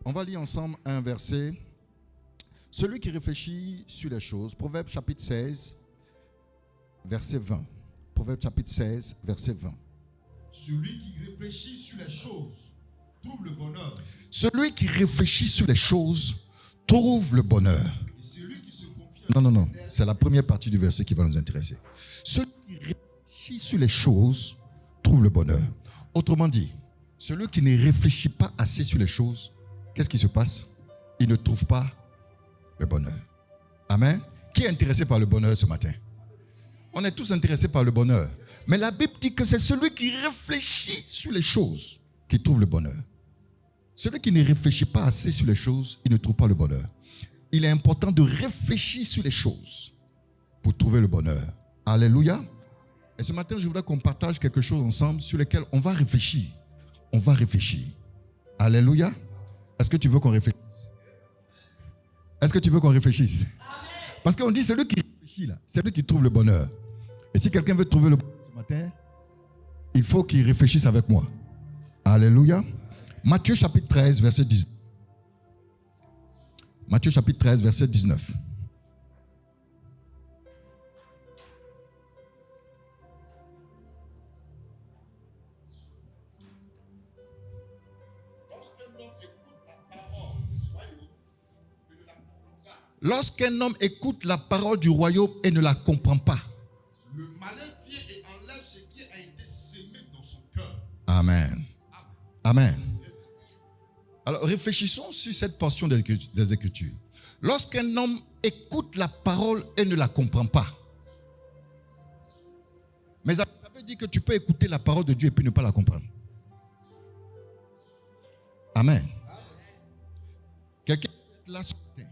On va lire ensemble un verset. Celui qui réfléchit sur les choses, Proverbe chapitre 16, verset 20. Proverbe chapitre 16, verset 20. Celui qui réfléchit sur les choses trouve le bonheur. Celui qui réfléchit sur les choses trouve le bonheur. Et celui qui se confie Non. C'est la première partie du verset qui va nous intéresser. Celui qui réfléchit sur les choses trouve le bonheur. Autrement dit, celui qui ne réfléchit pas assez sur les choses, qu'est-ce qui se passe? Il ne trouve pas le bonheur. Amen. Qui est intéressé par le bonheur ce matin? On est tous intéressés par le bonheur. Mais la Bible dit que c'est celui qui réfléchit sur les choses qui trouve le bonheur. Celui qui ne réfléchit pas assez sur les choses, il ne trouve pas le bonheur. Il est important de réfléchir sur les choses pour trouver le bonheur. Alléluia. Et ce matin, je voudrais qu'on partage quelque chose ensemble sur lequel on va réfléchir. On va réfléchir. Alléluia. Est-ce que tu veux qu'on réfléchisse? Est-ce que tu veux qu'on réfléchisse? Parce qu'on dit celui qui réfléchit là, c'est lui qui trouve le bonheur. Et si quelqu'un veut trouver le bonheur ce matin, il faut qu'il réfléchisse avec moi. Alléluia. Matthieu chapitre 13, verset 19. Matthieu chapitre 13, verset 19. Lorsqu'un homme écoute la parole du royaume et ne la comprend pas, le malin vient et enlève ce qui a été sémé dans son cœur. Amen. Amen. Alors réfléchissons sur cette portion des Écritures. Lorsqu'un homme écoute la parole et ne la comprend pas, mais ça veut dire que tu peux écouter la parole de Dieu et puis ne pas la comprendre. Amen. Quelqu'un là ce matin,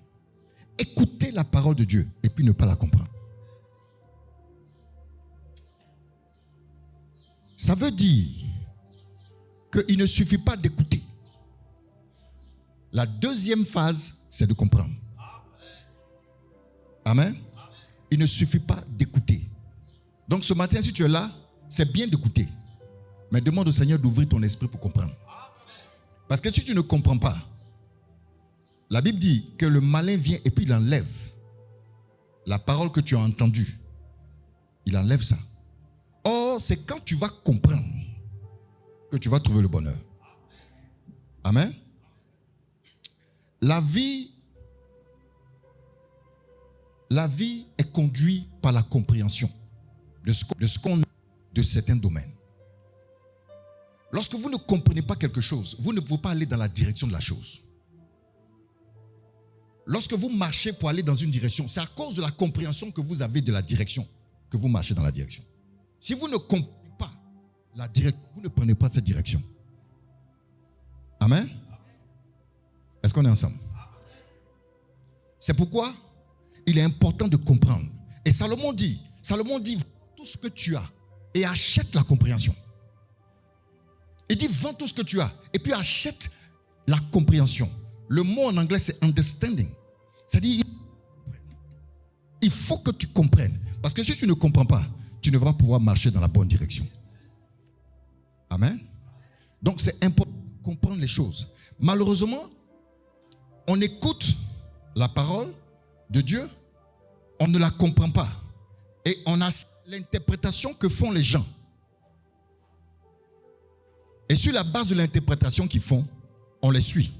écouter la parole de Dieu et puis ne pas la comprendre. Ça veut dire qu'il ne suffit pas d'écouter. La deuxième phase, c'est de comprendre. Amen. Il ne suffit pas d'écouter. Donc ce matin, si tu es là, c'est bien d'écouter. Mais demande au Seigneur d'ouvrir ton esprit pour comprendre. Parce que si tu ne comprends pas, la Bible dit que le malin vient et puis il enlève la parole que tu as entendue. Il enlève ça. Or, c'est quand tu vas comprendre que tu vas trouver le bonheur. Amen. La vie est conduite par la compréhension de ce qu'on a de certains domaines. Lorsque vous ne comprenez pas quelque chose, vous ne pouvez pas aller dans la direction de la chose. Lorsque vous marchez pour aller dans une direction, c'est à cause de la compréhension que vous avez de la direction que vous marchez dans la direction. Si vous ne comprenez pas la direction, vous ne prenez pas cette direction. Amen. Est-ce qu'on est ensemble? C'est pourquoi il est important de comprendre. Et Salomon dit, tout ce que tu as et achète la compréhension. Il dit, vends tout ce que tu as et puis achète la compréhension. Le mot en anglais, c'est understanding. C'est-à-dire, il faut que tu comprennes. Parce que si tu ne comprends pas, tu ne vas pas pouvoir marcher dans la bonne direction. Amen. Donc, c'est important de comprendre les choses. Malheureusement, on écoute la parole de Dieu, on ne la comprend pas. Et on a l'interprétation que font les gens. Et sur la base de l'interprétation qu'ils font, on les suit.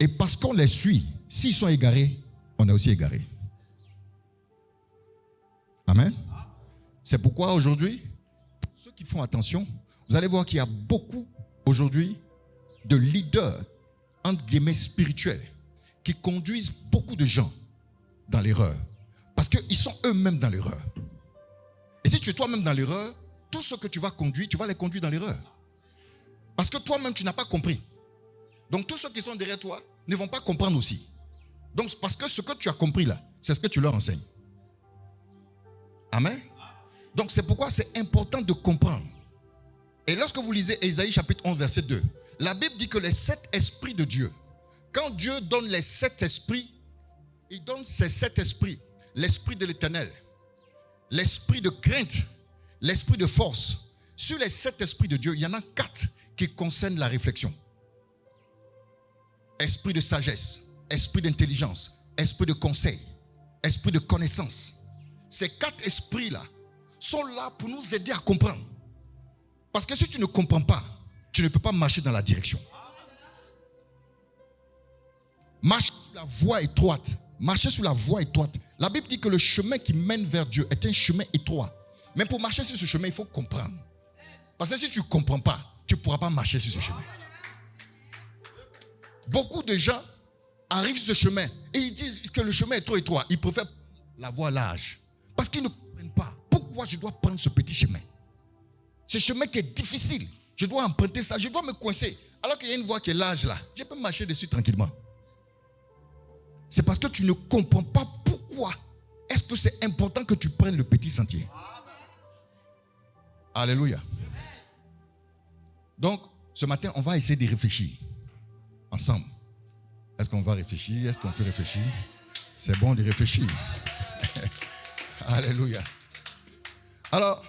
Et parce qu'on les suit, s'ils sont égarés, on est aussi égarés. Amen. C'est pourquoi aujourd'hui, ceux qui font attention, vous allez voir qu'il y a beaucoup aujourd'hui de leaders, entre guillemets, spirituels, qui conduisent beaucoup de gens dans l'erreur. Parce qu'ils sont eux-mêmes dans l'erreur. Et si tu es toi-même dans l'erreur, tout ce que tu vas conduire, tu vas les conduire dans l'erreur. Parce que toi-même, tu n'as pas compris. Donc tous ceux qui sont derrière toi ne vont pas comprendre aussi. Donc parce que ce que tu as compris là, c'est ce que tu leur enseignes. Amen. Donc c'est pourquoi c'est important de comprendre. Et lorsque vous lisez Ésaïe chapitre 11 verset 2, la Bible dit que les 7 esprits de Dieu, quand Dieu donne les 7 esprits, il donne ces 7 esprits. L'esprit de l'Éternel, l'esprit de crainte, l'esprit de force. Sur les 7 esprits de Dieu, il y en a 4 qui concernent la réflexion. esprit de sagesse, esprit d'intelligence, esprit de conseil, esprit de connaissance. Ces 4 esprits-là sont là pour nous aider à comprendre. Parce que si tu ne comprends pas, tu ne peux pas marcher dans la direction. Marcher sur la voie étroite. Marcher sur la voie étroite. La Bible dit que le chemin qui mène vers Dieu est un chemin étroit. Mais pour marcher sur ce chemin, il faut comprendre. Parce que si tu ne comprends pas, tu ne pourras pas marcher sur ce chemin. Beaucoup de gens arrivent sur ce chemin et ils disent que le chemin est trop étroit. Ils préfèrent la voie large. Parce qu'ils ne comprennent pas pourquoi je dois prendre ce petit chemin. Ce chemin qui est difficile. Je dois emprunter ça, je dois me coincer. Alors qu'il y a une voie qui est large là. Je peux marcher dessus tranquillement. C'est parce que tu ne comprends pas pourquoi est-ce que c'est important que tu prennes le petit sentier. Alléluia. Donc, ce matin, on va essayer de réfléchir ensemble. Est-ce qu'on va réfléchir? Est-ce qu'on peut réfléchir? C'est bon de réfléchir. Alléluia. Alors,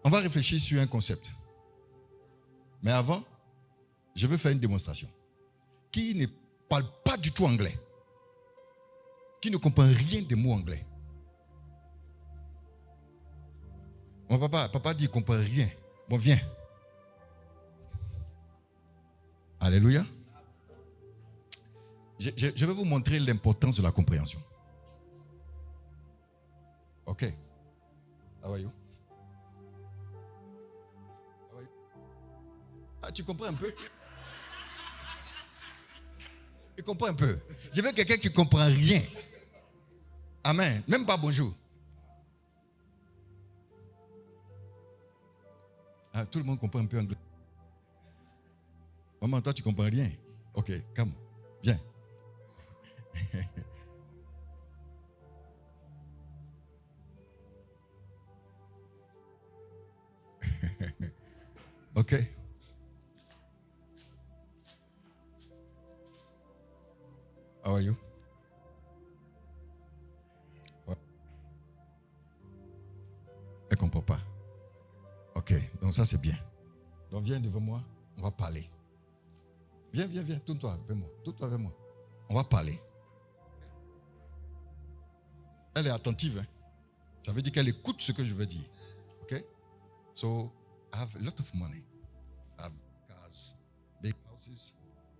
on va réfléchir sur un concept. Mais avant, je veux faire une démonstration. Qui ne parle pas du tout anglais? Qui ne comprend rien des mots anglais? Mon papa dit qu'il ne comprend rien. Bon, viens. Alléluia. Je vais vous montrer l'importance de la compréhension. Ok. How are you? How are you? Ah, tu comprends un peu? Il comprend un peu. Je veux quelqu'un qui ne comprend rien. Amen. Même pas bonjour. Ah, tout le monde comprend un peu anglais. Maman, toi, tu ne comprends rien. Ok, calme. Viens. Ok. How are you? Ouais. Elle ne comprend pas. Ok, donc ça c'est bien. Donc viens devant moi, on va parler. Viens, tourne-toi vers moi. Tourne-toi vers moi. On va parler. Elle est attentive. Hein? Ça veut dire qu'elle écoute ce que je veux dire. Ok? So, I have a lot of money. I have cars, big houses,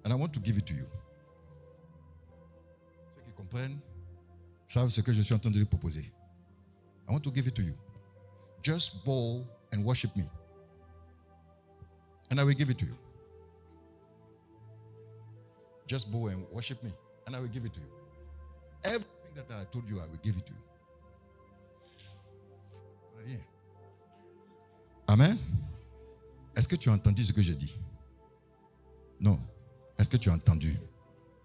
and I want to give it to you. Ceux qui comprennent savent ce que je suis en train de lui proposer. I want to give it to you. Just bow and worship me. And I will give it to you. Just bow and worship me. And I will give it to you. Everything that I told you, I will give it to you. Yeah. Amen. Est-ce que tu as entendu ce que je dis? Non. Est-ce que tu as entendu?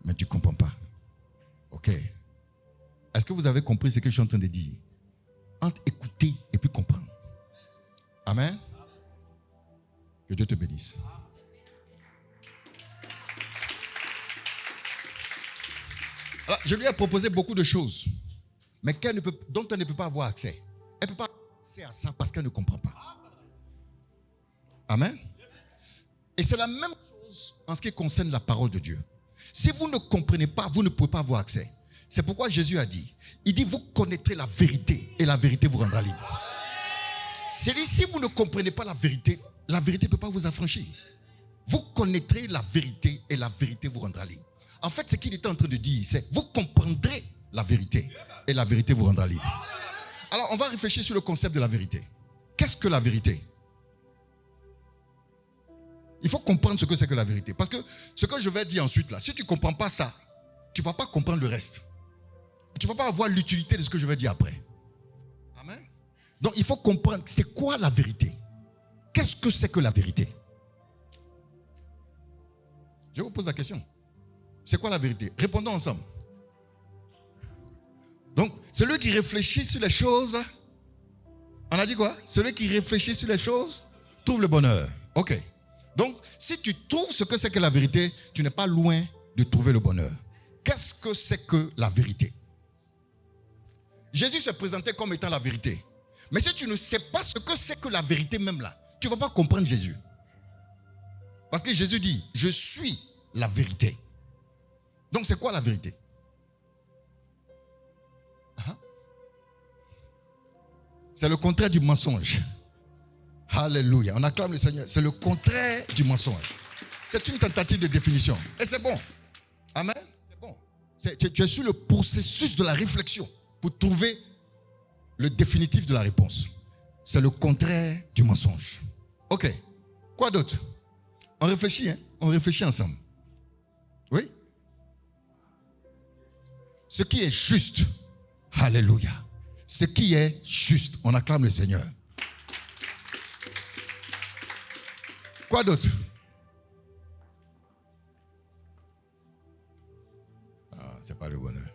Mais tu ne comprends pas. Ok. Est-ce que vous avez compris ce que je suis en train de dire? Entre écouter et puis comprendre. Amen. Que Dieu te bénisse. Alors, je lui ai proposé beaucoup de choses, mais dont elle ne peut pas avoir accès. Elle ne peut pas avoir accès à ça parce qu'elle ne comprend pas. Amen. Et c'est la même chose en ce qui concerne la parole de Dieu. Si vous ne comprenez pas, vous ne pouvez pas avoir accès. C'est pourquoi Jésus a dit, il dit, vous connaîtrez la vérité et la vérité vous rendra libre. C'est-à-dire, si vous ne comprenez pas la vérité ne peut pas vous affranchir. Vous connaîtrez la vérité et la vérité vous rendra libre. En fait, ce qu'il était en train de dire, c'est vous comprendrez la vérité et la vérité vous rendra libre. Alors, on va réfléchir sur le concept de la vérité. Qu'est-ce que la vérité? Il faut comprendre ce que c'est que la vérité. Parce que ce que je vais dire ensuite, là, si tu ne comprends pas ça, tu ne vas pas comprendre le reste. Tu ne vas pas avoir l'utilité de ce que je vais dire après. Amen. Donc, il faut comprendre c'est quoi la vérité. Qu'est-ce que c'est que la vérité? Je vous pose la question. C'est quoi la vérité? Répondons ensemble. Donc, celui qui réfléchit sur les choses, on a dit quoi? Celui qui réfléchit sur les choses trouve le bonheur. Ok. Donc, si tu trouves ce que c'est que la vérité, tu n'es pas loin de trouver le bonheur. Qu'est-ce que c'est que la vérité? Jésus se présentait comme étant la vérité. Mais si tu ne sais pas ce que c'est que la vérité même là, tu ne vas pas comprendre Jésus. Parce que Jésus dit, je suis la vérité. Donc c'est quoi la vérité? C'est le contraire du mensonge. Alléluia. On acclame le Seigneur. C'est le contraire du mensonge. C'est une tentative de définition. Et c'est bon. Amen. C'est bon. Tu es sur le processus de la réflexion pour trouver le définitif de la réponse. C'est le contraire du mensonge. Ok. Quoi d'autre? On réfléchit, hein? On réfléchit ensemble. Oui? Ce qui est juste. Alléluia. Ce qui est juste. On acclame le Seigneur. Quoi d'autre? C'est pas le bonheur.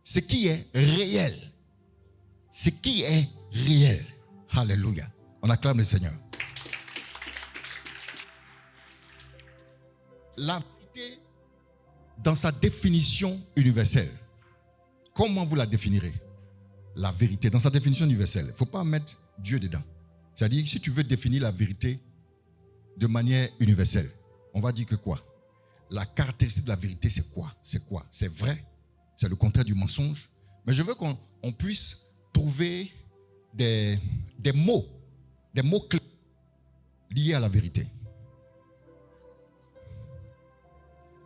Ce qui est réel. Ce qui est réel. Alléluia. On acclame le Seigneur. La vérité dans sa définition universelle. Comment vous la définirez? La vérité dans sa définition universelle. Il ne faut pas mettre Dieu dedans. C'est-à-dire que si tu veux définir la vérité de manière universelle, on va dire que quoi? La caractéristique de la vérité, c'est quoi? C'est quoi? C'est vrai? C'est le contraire du mensonge? Mais je veux qu'on puisse trouver des mots clés liés à la vérité.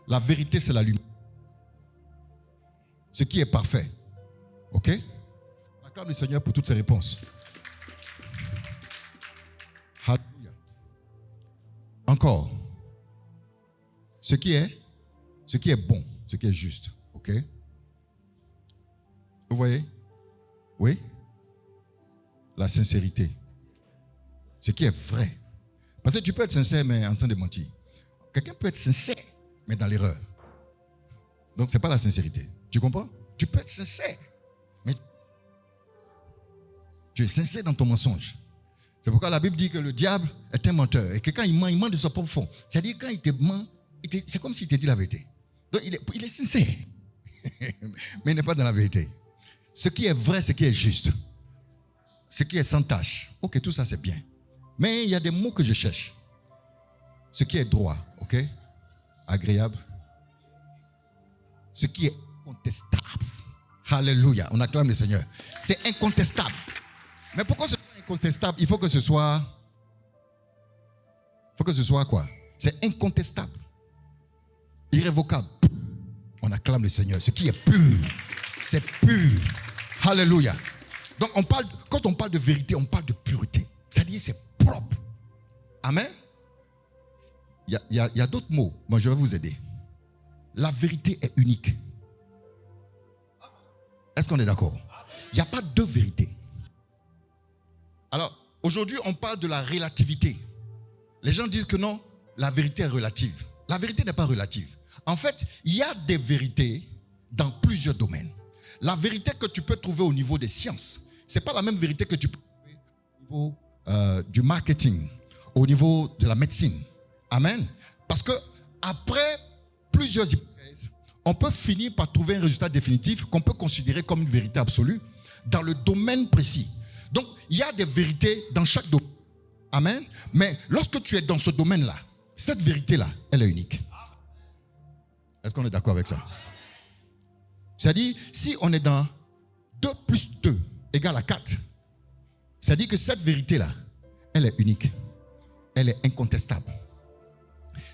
La vérité, c'est la lumière. Ce qui est parfait. Ok? On acclame le Seigneur pour toutes ces réponses. Alléluia. Encore. Ce qui est bon, ce qui est juste. Ok? Vous voyez? Oui? La sincérité. Ce qui est vrai. Parce que tu peux être sincère, mais en train de mentir. Quelqu'un peut être sincère, mais dans l'erreur. Donc, ce n'est pas la sincérité. Tu comprends? Tu peux être sincère, mais tu es sincère dans ton mensonge. C'est pourquoi la Bible dit que le diable est un menteur. Et que quand il ment de son propre fond. C'est-à-dire quand il te ment, c'est comme s'il te dit la vérité. Donc, il est sincère. Mais il n'est pas dans la vérité. Ce qui est vrai, ce qui est juste. Ce qui est sans tâche. Ok, tout ça c'est bien. Mais il y a des mots que je cherche. Ce qui est droit, ok? Agréable. Ce qui est incontestable. Alléluia. On acclame le Seigneur. C'est incontestable. Mais pourquoi ce soit incontestable? Il faut que ce soit quoi? C'est incontestable. Irrévocable. On acclame le Seigneur. Ce qui est pur. C'est pur. Alléluia. Donc quand on parle de vérité, on parle de pureté. C'est-à-dire c'est propre. Amen. Il y a d'autres mots. Moi, je vais vous aider. La vérité est unique. Est-ce qu'on est d'accord? Il n'y a pas deux vérités. Alors, aujourd'hui, on parle de la relativité. Les gens disent que non, la vérité est relative. La vérité n'est pas relative. En fait, il y a des vérités dans plusieurs domaines. La vérité que tu peux trouver au niveau des sciences, ce n'est pas la même vérité que tu peux trouver au niveau du marketing, au niveau de la médecine. Amen. Parce que après plusieurs hypothèses, on peut finir par trouver un résultat définitif qu'on peut considérer comme une vérité absolue dans le domaine précis. Donc, il y a des vérités dans chaque domaine. Amen. Mais lorsque tu es dans ce domaine-là, cette vérité-là, elle est unique. Est-ce qu'on est d'accord avec ça? C'est-à-dire, si on est dans 2 plus 2 égale à 4, c'est-à-dire que cette vérité-là, elle est unique. Elle est incontestable.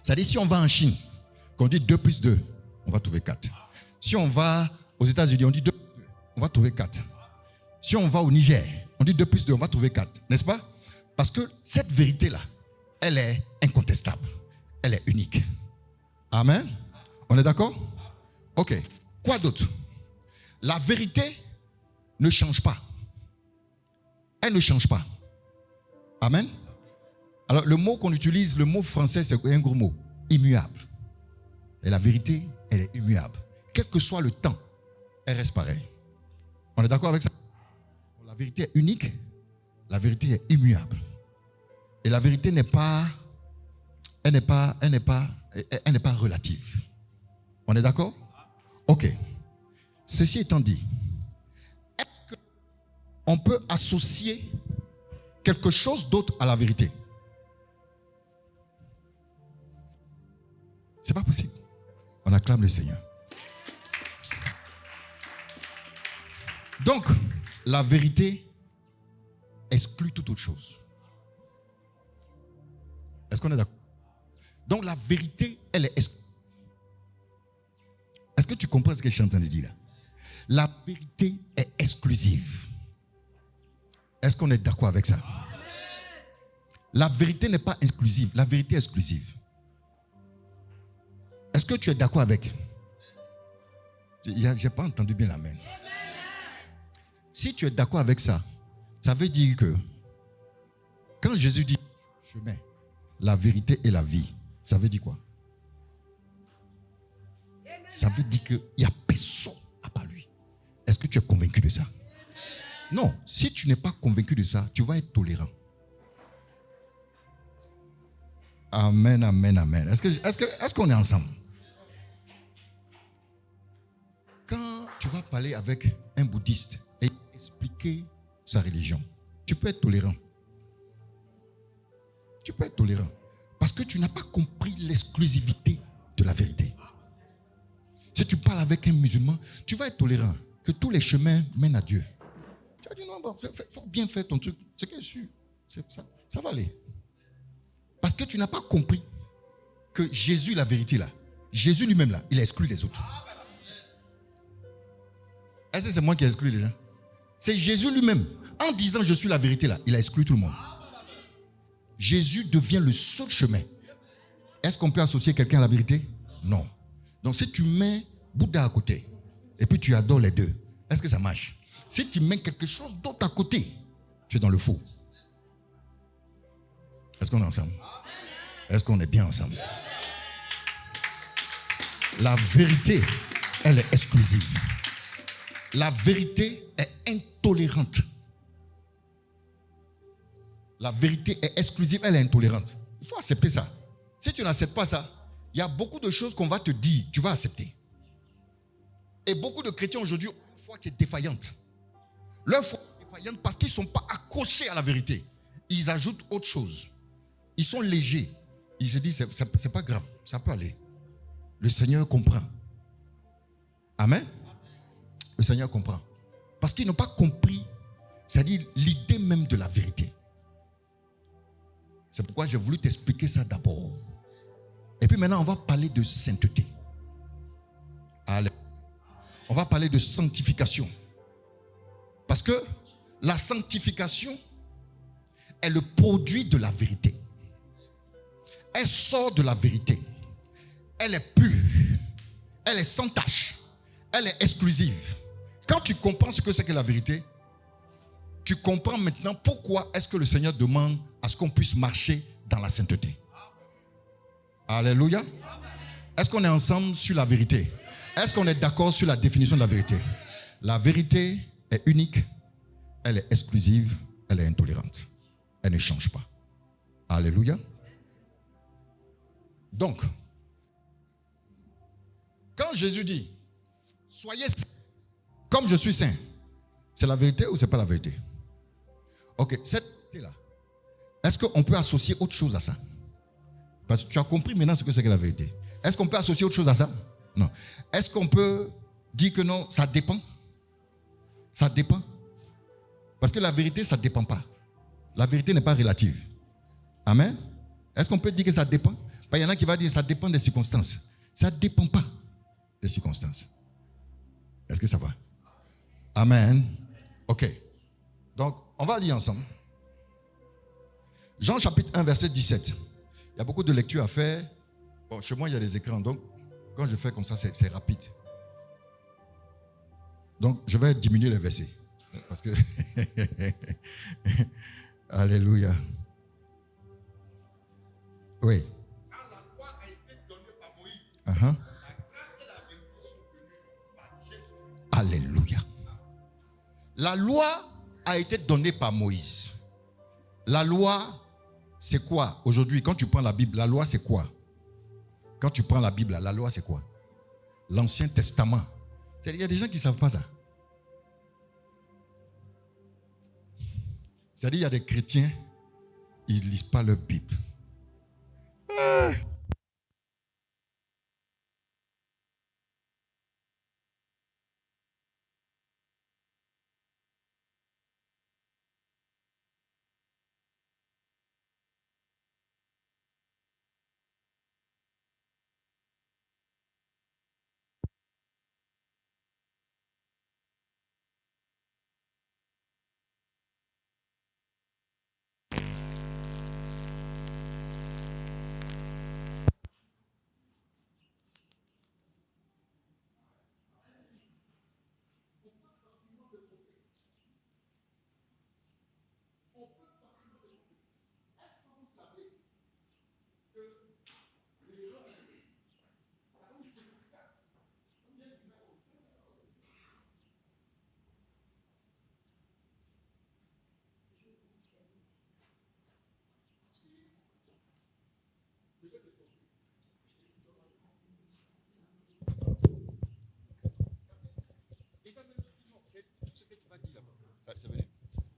C'est-à-dire, si on va en Chine, qu'on dit 2 plus 2, on va trouver 4. Si on va aux États-Unis, on dit 2 plus 2, on va trouver 4. Si on va au Niger, on dit 2 plus 2, on va trouver 4. N'est-ce pas? Parce que cette vérité-là, elle est incontestable. Elle est unique. Amen. On est d'accord? Ok. Quoi d'autre? La vérité ne change pas. Elle ne change pas. Amen. Alors, le mot qu'on utilise, le mot français, c'est un gros mot. Immuable. Et la vérité, elle est immuable. Quel que soit le temps, elle reste pareille. On est d'accord avec ça? La vérité est unique. La vérité est immuable. Et la vérité n'est pas relative. On est d'accord? Ok. Ceci étant dit, est-ce qu'on peut associer quelque chose d'autre à la vérité. C'est pas possible. On acclame le Seigneur. Donc, la vérité exclut toute autre chose. Est-ce qu'on est d'accord? Donc, la vérité, elle est exclue. Est-ce que tu comprends ce que je suis en train de dire là? La vérité est exclusive. Est-ce qu'on est d'accord avec ça? La vérité n'est pas exclusive, la vérité est exclusive. Est-ce que tu es d'accord avec? Je n'ai pas entendu bien l'amen. Si tu es d'accord avec ça, ça veut dire que quand Jésus dit chemin, la vérité et la vie, ça veut dire quoi? Ça veut dire qu'il n'y a personne à part lui. Est-ce que tu es convaincu de ça? Non, si tu n'es pas convaincu de ça, tu vas être tolérant. Amen, amen, amen. Est-ce qu'on est ensemble? Quand tu vas parler avec un bouddhiste et expliquer sa religion, tu peux être tolérant. Tu peux être tolérant. Parce que tu n'as pas compris l'exclusivité de la vérité. Si tu parles avec un musulman, tu vas être tolérant. Que tous les chemins mènent à Dieu. Tu vas dire non, bon, faut bien faire ton truc. C'est que je suis. Ça va aller. Parce que tu n'as pas compris que Jésus, la vérité là, Jésus lui-même là, il a exclu les autres. Est-ce que c'est moi qui ai exclu les gens? C'est Jésus lui-même. En disant je suis la vérité là, il a exclu tout le monde. Jésus devient le seul chemin. Est-ce qu'on peut associer quelqu'un à la vérité? Non. Donc si tu mets Bouddha à côté et puis tu adores les deux, est-ce que ça marche? Si tu mets quelque chose d'autre à côté, tu es dans le faux. Est-ce qu'on est ensemble? Est-ce qu'on est bien ensemble? La vérité, elle est exclusive. La vérité est intolérante. La vérité est exclusive, elle est intolérante. Il faut accepter ça. Si tu n'acceptes pas ça, il y a beaucoup de choses qu'on va te dire, tu vas accepter. Et beaucoup de chrétiens aujourd'hui ont une foi qui est défaillante. Leur foi est défaillante parce qu'ils ne sont pas accrochés à la vérité. Ils ajoutent autre chose. Ils sont légers. Ils se disent, c'est pas grave, ça peut aller. Le Seigneur comprend. Amen. Le Seigneur comprend. Parce qu'ils n'ont pas compris, c'est-à-dire l'idée même de la vérité. C'est pourquoi j'ai voulu t'expliquer ça d'abord. Et puis maintenant, on va parler de sainteté. Allez. On va parler de sanctification. Parce que la sanctification est le produit de la vérité. Elle sort de la vérité. Elle est pure. Elle est sans tache. Elle est exclusive. Quand tu comprends ce que c'est que la vérité, tu comprends maintenant pourquoi est-ce que le Seigneur demande à ce qu'on puisse marcher dans la sainteté. Alléluia. Est-ce qu'on est ensemble sur la vérité? Est-ce qu'on est d'accord sur la définition de la vérité? La vérité est unique, elle est exclusive, elle est intolérante. Elle ne change pas. Alléluia. Donc, quand Jésus dit, soyez saints, comme je suis saint, c'est la vérité ou c'est pas la vérité? Ok, cette vérité-là, est-ce qu'on peut associer autre chose à ça? Parce que tu as compris maintenant ce que c'est que la vérité. Est-ce qu'on peut associer autre chose à ça? Non. Est-ce qu'on peut dire que non, ça dépend? Ça dépend. Parce que la vérité, ça ne dépend pas. La vérité n'est pas relative. Amen. Est-ce qu'on peut dire que ça dépend? Il y en a qui vont dire que ça dépend des circonstances. Ça ne dépend pas des circonstances. Est-ce que ça va? Amen. Ok. Donc, on va lire ensemble. Jean chapitre 1, verset 17. Il y a beaucoup de lectures à faire. Bon, chez moi, il y a des écrans. Donc, quand je fais comme ça, c'est rapide. Donc, je vais diminuer les versets. Parce que... Alléluia. Oui. Quand la loi a été donnée par Moïse, La grâce et la vérité sont venues par Jésus. Alléluia. La loi a été donnée par Moïse. La loi, c'est quoi aujourd'hui? Quand tu prends la Bible, la loi, c'est quoi? Quand tu prends la Bible, la loi, c'est quoi? L'Ancien Testament. Il y a des gens qui ne savent pas ça. C'est-à-dire, il y a des chrétiens, ils ne lisent pas leur Bible.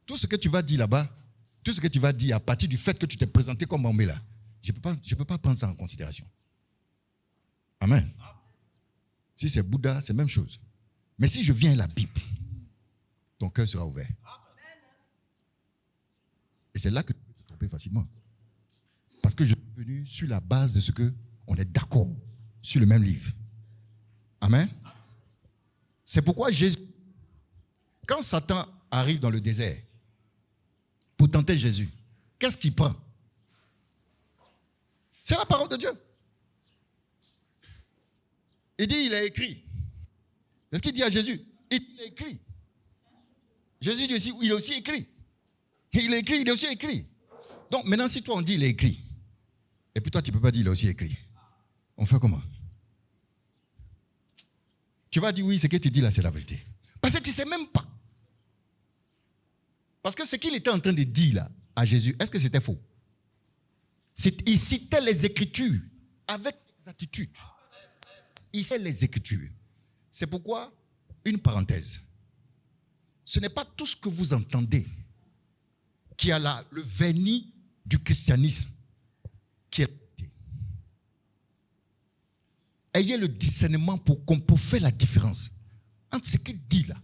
Tout ce que tu vas dire là-bas, tout ce que tu vas dire à partir du fait que tu t'es présenté comme Bambé là, je ne peux pas prendre ça en considération. Amen. Si c'est Bouddha, c'est la même chose. Mais si je viens à la Bible, ton cœur sera ouvert. Et c'est là que tu peux te tromper facilement. Parce que je suis venu sur la base de ce qu'on est d'accord sur le même livre. Amen. C'est pourquoi Jésus, quand Satan arrive dans le désert pour tenter Jésus, qu'est-ce qu'il prend? C'est la parole de Dieu. Il dit, il est écrit. C'est ce qu'il dit à Jésus. Il est écrit. Jésus dit aussi, il est aussi écrit. Il est écrit, il est aussi écrit. Donc maintenant, si toi on dit il est écrit, et puis toi tu ne peux pas dire il est aussi écrit, on fait comment? Tu vas dire oui, ce que tu dis là, c'est la vérité. Parce que tu ne sais même pas. Parce que ce qu'il était en train de dire là à Jésus, est-ce que c'était faux? Il citait les Écritures avec exactitude. Il citait les Écritures. C'est pourquoi, une parenthèse, ce n'est pas tout ce que vous entendez qui a le vernis du christianisme qui est. Ayez le discernement pour faire la différence entre ce qu'il dit là.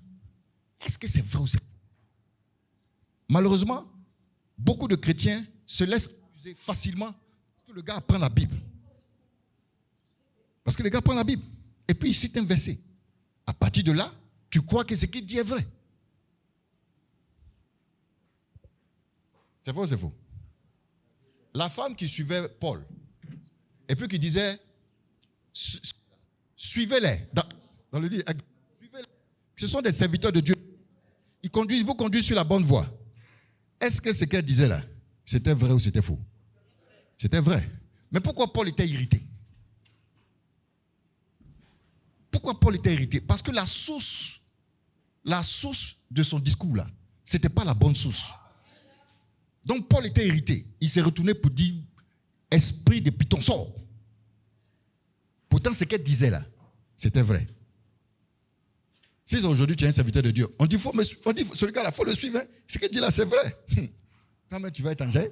Est-ce que c'est vrai ou c'est faux? Malheureusement, beaucoup de chrétiens se laissent accuser facilement parce que le gars prend la Bible. Parce que le gars prend la Bible et puis il cite un verset. À partir de là, tu crois que ce qu'il dit est vrai. C'est vrai ou c'est faux? La femme qui suivait Paul et puis qui disait suivez-les dans le livre, suivez-les. Ce sont des serviteurs de Dieu. Ils vous conduisent sur la bonne voie. Est-ce que ce qu'elle disait là, c'était vrai ou c'était faux? C'était vrai. Mais pourquoi Paul était irrité? Pourquoi Paul était irrité? Parce que la source de son discours là, ce n'était pas la bonne source. Donc Paul était irrité. Il s'est retourné pour dire, esprit de Python, sors. Pourtant, ce qu'elle disait là, c'était vrai. Si aujourd'hui tu es un serviteur de Dieu, on dit celui gars là, il faut le suivre. Hein. Ce qu'il dit là, c'est vrai. Quand même, tu vas être angèle.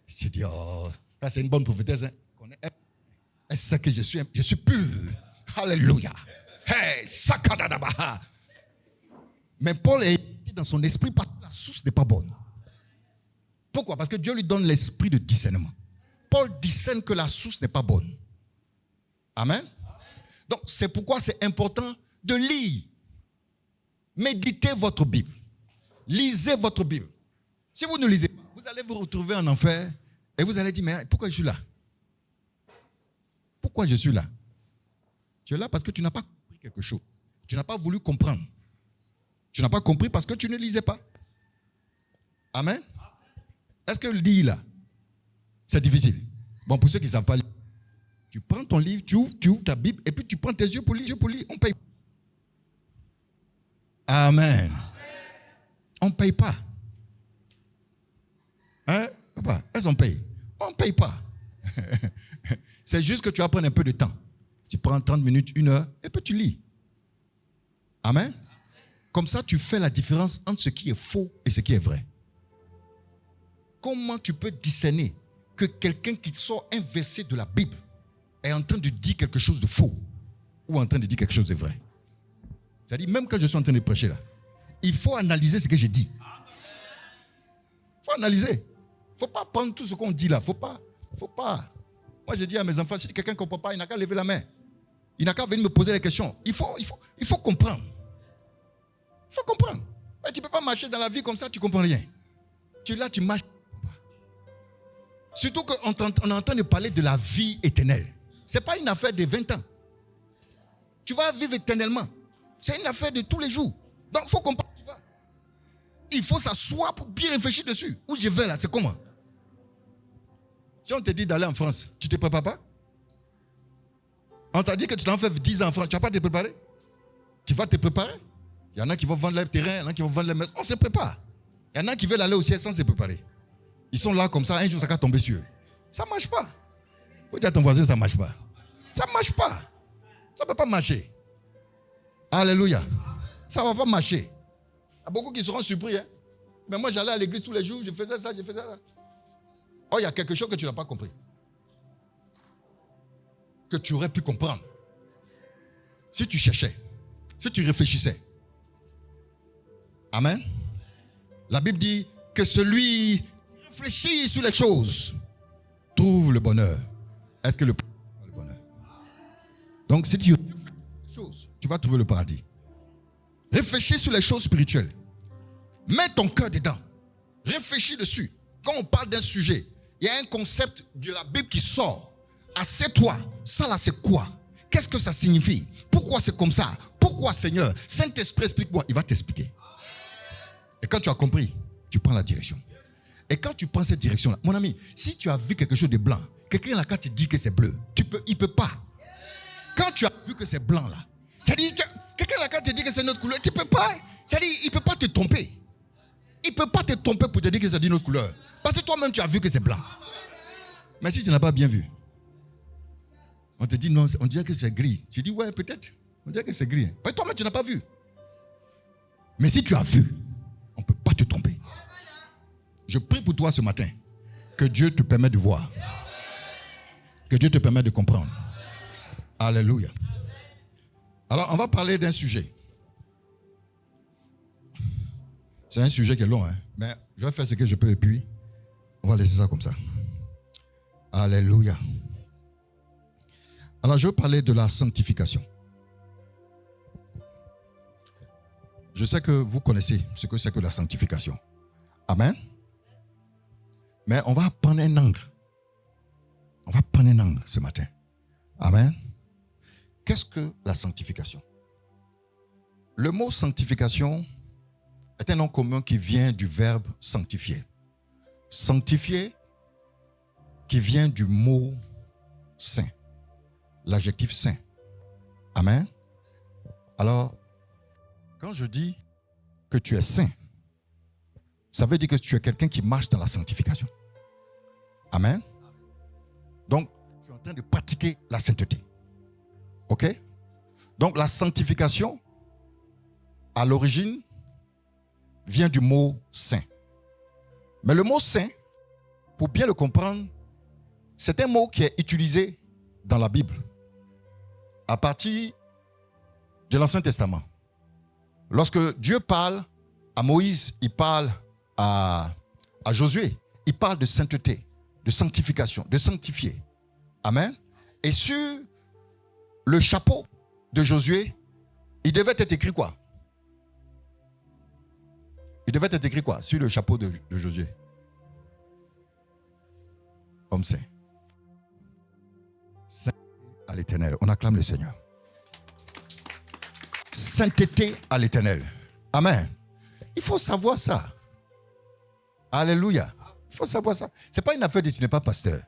Je dis, oh, ça c'est une bonne prophétesse. Hein. Est-ce que je suis pur? Alléluia. Hey, sakadadabaha. Mais Paul est dans son esprit parce que la source n'est pas bonne. Pourquoi? Parce que Dieu lui donne l'esprit de discernement. Paul discerne que la source n'est pas bonne. Amen. Donc, c'est pourquoi c'est important de lire. Méditez votre Bible. Lisez votre Bible. Si vous ne lisez pas, vous allez vous retrouver en enfer et vous allez dire, mais pourquoi je suis là? Pourquoi je suis là? Tu es là parce que tu n'as pas compris quelque chose. Tu n'as pas voulu comprendre. Tu n'as pas compris parce que tu ne lisais pas. Amen. Est-ce que lire là, c'est difficile? Bon, pour ceux qui ne savent pas lire, tu prends ton livre, tu ouvres ta Bible et puis tu prends tes yeux pour lire. On paye. Amen. On ne paye pas. Hein, papa? Est-ce qu'on paye? On ne paye pas. C'est juste que tu vas prendre un peu de temps. Tu prends 30 minutes, 1 heure, et puis tu lis. Amen. Comme ça, tu fais la différence entre ce qui est faux et ce qui est vrai. comment tu peux discerner que quelqu'un qui sort un verset de la Bible est en train de dire quelque chose de faux ou en train de dire quelque chose de vrai? C'est-à-dire, même quand je suis en train de prêcher là, il faut analyser ce que je dis. Il faut analyser. Il ne faut pas prendre tout ce qu'on dit là. Il ne faut pas. Moi, je dis à mes enfants, si quelqu'un ne comprend pas, il n'a qu'à lever la main. Il n'a qu'à venir me poser des questions. Il faut comprendre. Il faut comprendre. Mais tu ne peux pas marcher dans la vie comme ça, tu ne comprends rien. Tu es là, tu marches. Surtout qu'on est en train de parler de la vie éternelle. Ce n'est pas une affaire de 20 ans. Tu vas vivre éternellement. C'est une affaire de tous les jours. Donc, il faut comprendre. Il faut s'asseoir pour bien réfléchir dessus. Où je vais là, c'est comment? Si on te dit d'aller en France, tu ne te prépares pas? On t'a dit que tu t'en fais 10 ans en France, tu ne vas pas te préparer? Tu vas te préparer? Il y en a qui vont vendre leur terrain, il y en a qui vont vendre leur maison. On se prépare. Il y en a qui veulent aller au ciel sans se préparer. Ils sont là comme ça, un jour ça va tomber sur eux. Ça ne marche pas. Il faut dire à ton voisin, ça ne marche pas. Ça ne marche pas. Ça ne peut pas marcher. Alléluia. Ça ne va pas marcher. Il y a beaucoup qui seront surpris. Hein? Mais moi, j'allais à l'église tous les jours, je faisais ça. Oh, il y a quelque chose que tu n'as pas compris. Que tu aurais pu comprendre. Si tu cherchais, si tu réfléchissais. Amen. La Bible dit que celui qui réfléchit sur les choses trouve le bonheur. Est-ce que le bonheur? Donc, si tu réfléchis sur les choses, tu vas trouver le paradis. Réfléchis sur les choses spirituelles. Mets ton cœur dedans. Réfléchis dessus. Quand on parle d'un sujet, il y a un concept de la Bible qui sort. Assieds-toi. Ça là, c'est quoi? Qu'est-ce que ça signifie? Pourquoi c'est comme ça? Pourquoi, Seigneur? Saint-Esprit, explique-moi. Il va t'expliquer. Et quand tu as compris, tu prends la direction. Et quand tu prends cette direction-là, mon ami, si tu as vu quelque chose de blanc, quelqu'un là, quand te dit que c'est bleu, il ne peut pas. Quand tu as vu que c'est blanc là, c'est-à-dire, quelqu'un là, quand te dit que c'est notre couleur, tu ne peux pas. C'est-à-dire, il ne peut pas te tromper. Il ne peut pas te tromper pour te dire que c'est d'une autre couleur. Parce que toi-même, tu as vu que c'est blanc. Mais si tu n'as pas bien vu, on te dit non, on dirait que c'est gris. Tu dis ouais, peut-être. On dirait que c'est gris. Mais toi-même, tu n'as pas vu. Mais si tu as vu, on ne peut pas te tromper. Je prie pour toi ce matin. Que Dieu te permette de voir. Que Dieu te permette de comprendre. Alléluia. Alors, on va parler d'un sujet. C'est un sujet qui est long, hein? Mais je vais faire ce que je peux et puis on va laisser ça comme ça. Alléluia. Alors, je vais parler de la sanctification. Je sais que vous connaissez ce que c'est que la sanctification. Amen. Mais on va prendre un angle. On va prendre un angle ce matin. Amen. Qu'est-ce que la sanctification? Le mot sanctification est un nom commun qui vient du verbe sanctifier. Sanctifier qui vient du mot saint. L'adjectif saint. Amen. Alors, quand je dis que tu es saint, ça veut dire que tu es quelqu'un qui marche dans la sanctification. Amen. Donc, tu es en train de pratiquer la sainteté. OK? Donc, la sanctification, à l'origine, vient du mot saint. Mais le mot saint, pour bien le comprendre, c'est un mot qui est utilisé dans la Bible à partir de l'Ancien Testament. Lorsque Dieu parle à Moïse, il parle à Josué, il parle de sainteté, de sanctification, de sanctifier. Amen. Et sur le chapeau de Josué, il devait être écrit quoi? Il devait être écrit quoi sur le chapeau de Josué? Homme saint. Saint à l'Éternel. On acclame le Seigneur. Sainteté à l'Éternel. Amen. Il faut savoir ça. Alléluia. Il faut savoir ça. Ce n'est pas une affaire de tu n'es pas pasteur.